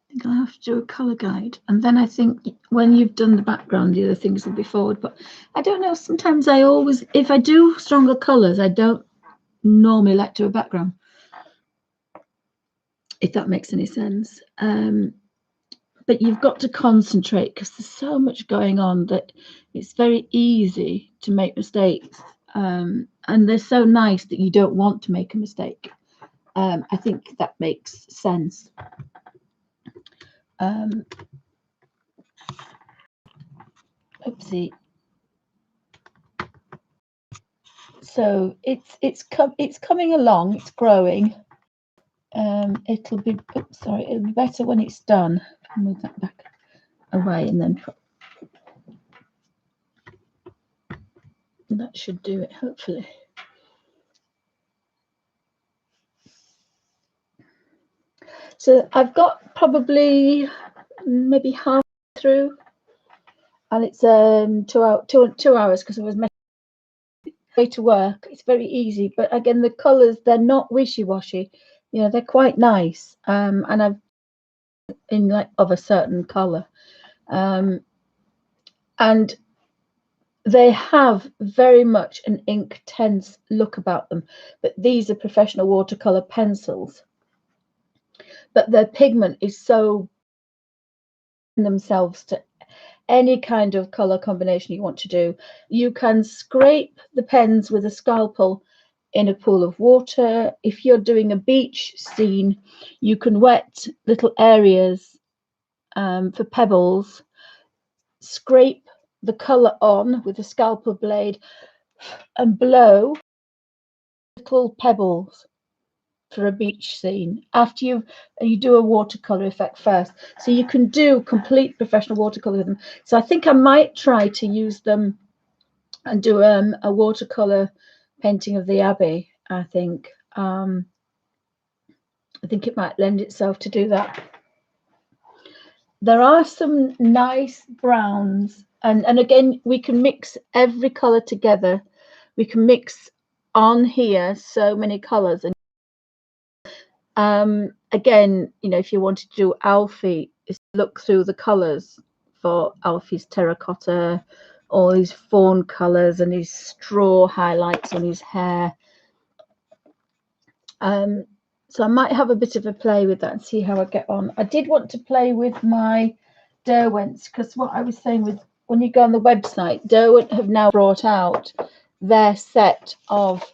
S1: think I'll have to do a colour guide, and then I think when you've done the background, the other things will be forward. But I don't know, sometimes I always, if I do stronger colours, I don't normally like to do a background, if that makes any sense. But you've got to concentrate because there's so much going on that it's very easy to make mistakes, and they're so nice that you don't want to make a mistake. I think that makes sense. Oopsie. So it's coming along. It's growing. It'll be it'll be better when it's done. I'll move that back away, and then that should do it, hopefully. So I've got probably maybe half through, and it's 2 hours because I was way to work. It's very easy, but again, the colours, they're not wishy-washy. You know, they're quite nice. And I've in like of a certain colour, and they have very much an ink tense look about them. But these are professional watercolour pencils. But their pigment is so themselves to any kind of color combination you want to do. You can scrape the pens with a scalpel in a pool of water. If you're doing a beach scene, you can wet little areas for pebbles, scrape the color on with a scalpel blade and blow little pebbles for a beach scene after you do a watercolor effect first. So you can do complete professional watercolor with them. So I think I might try to use them and do a watercolor painting of the Abbey. I think it might lend itself to do that. There are some nice browns, and again, we can mix every color together. We can mix on here so many colors, and again, you know, if you wanted to do Alfie, is look through the colors for Alfie's terracotta, all his fawn colors and his straw highlights on his hair. So I might have a bit of a play with that and see how I get on. I did want to play with my Derwents, because what I was saying with, when you go on the website, Derwent have now brought out their set of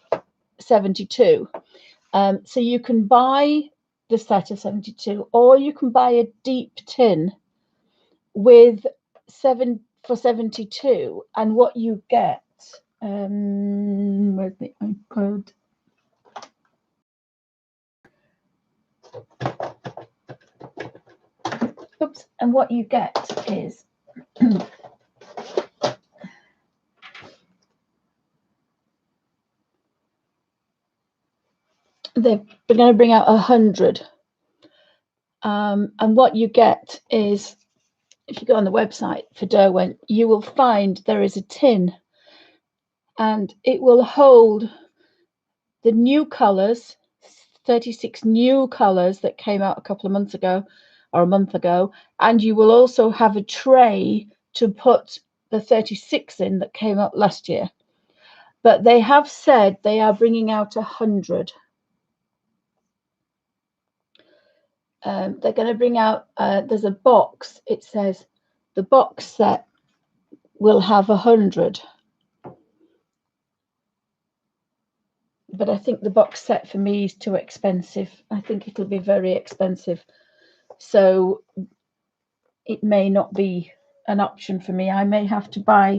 S1: 72. So you can buy the set of 72, or you can buy a deep tin with 72, and what you get, where's the code? Oops, and what you get is they're going to bring out 100. And what you get is, if you go on the website for Derwent, you will find there is a tin, and it will hold the new colours, 36 new colours that came out a couple of months ago or a month ago, and you will also have a tray to put the 36 in that came out last year. But they have said they are bringing out 100. They're going to bring out, there's a box, it says the box set will have 100. But I think the box set for me is too expensive. I think it'll be very expensive. So it may not be an option for me. I may have to buy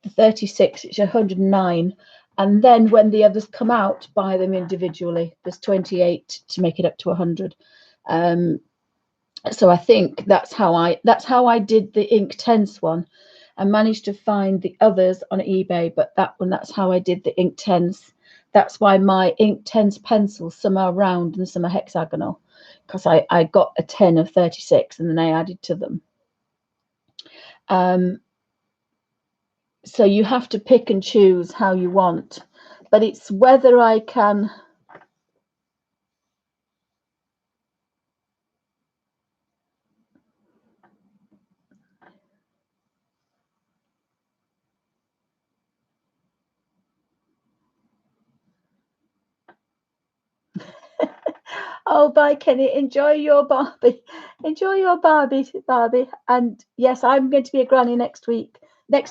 S1: the 36, which is 109. And then when the others come out, buy them individually. There's 28 to make it up to 100. So I think that's how I did the Inktense one. I managed to find the others on eBay, but that's how I did the Inktense. That's why my Inktense pencils, some are round and some are hexagonal, because I got a 10 of 36 and then I added to them. So you have to pick and choose how you want, but it's whether I can. Oh, bye, Kenny. Enjoy your Barbie. Enjoy your Barbie. And yes, I'm going to be a granny next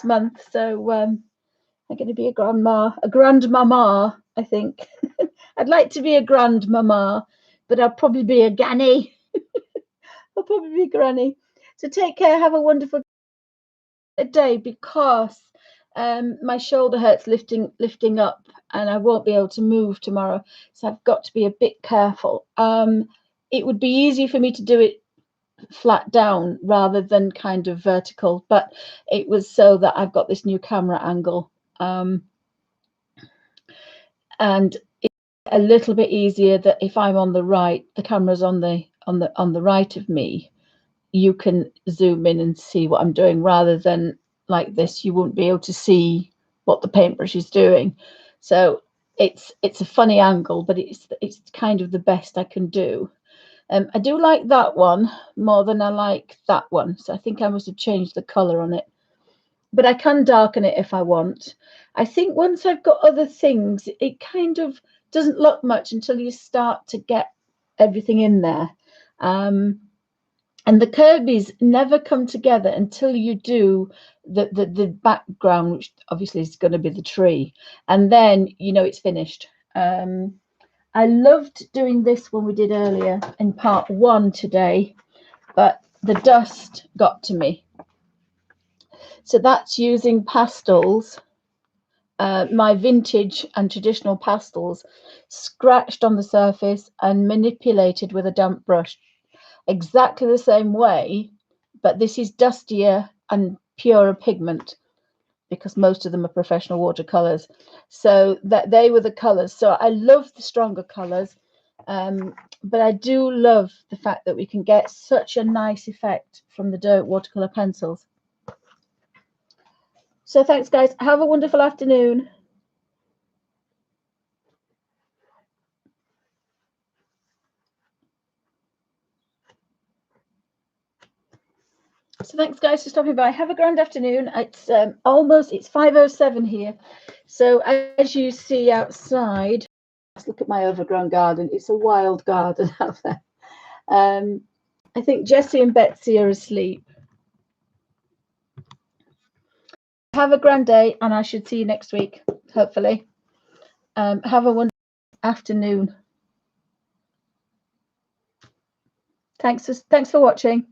S1: month. So I'm going to be a grandmama, I think. I'd like to be a grandmama, but I'll probably be a granny. I'll probably be a granny. So take care. Have a wonderful day, because my shoulder hurts lifting up, and I won't be able to move tomorrow, so I've got to be a bit careful. It would be easy for me to do it flat down rather than kind of vertical, but it was so that I've got this new camera angle, and it's a little bit easier that if I'm on the right, the camera's on the right of me, you can zoom in and see what I'm doing, rather than like this, you won't be able to see what the paintbrush is doing. So it's a funny angle, but it's kind of the best I can do. I do like that one more than I like that one, so I think I must have changed the color on it, but I can darken it if I want. I think once I've got other things, it kind of doesn't look much until you start to get everything in there. And the Kirbys never come together until you do the background, which obviously is going to be the tree, and then you know it's finished. I loved doing this one we did earlier in part 1 today, but the dust got to me. So that's using pastels, my vintage and traditional pastels, scratched on the surface and manipulated with a damp brush. Exactly the same way, but this is dustier and purer pigment, because most of them are professional watercolors. So that they were the colors. So I love the stronger colors, but I do love the fact that we can get such a nice effect from the Derwent watercolor pencils. So thanks, guys. Have a wonderful afternoon. So thanks, guys, for stopping by. Have a grand afternoon. It's it's 5:07 here. So as you see outside, let's look at my overgrown garden. It's a wild garden out there. I think Jessie and Betsy are asleep. Have a grand day, and I should see you next week, hopefully. Have a wonderful afternoon. Thanks for watching.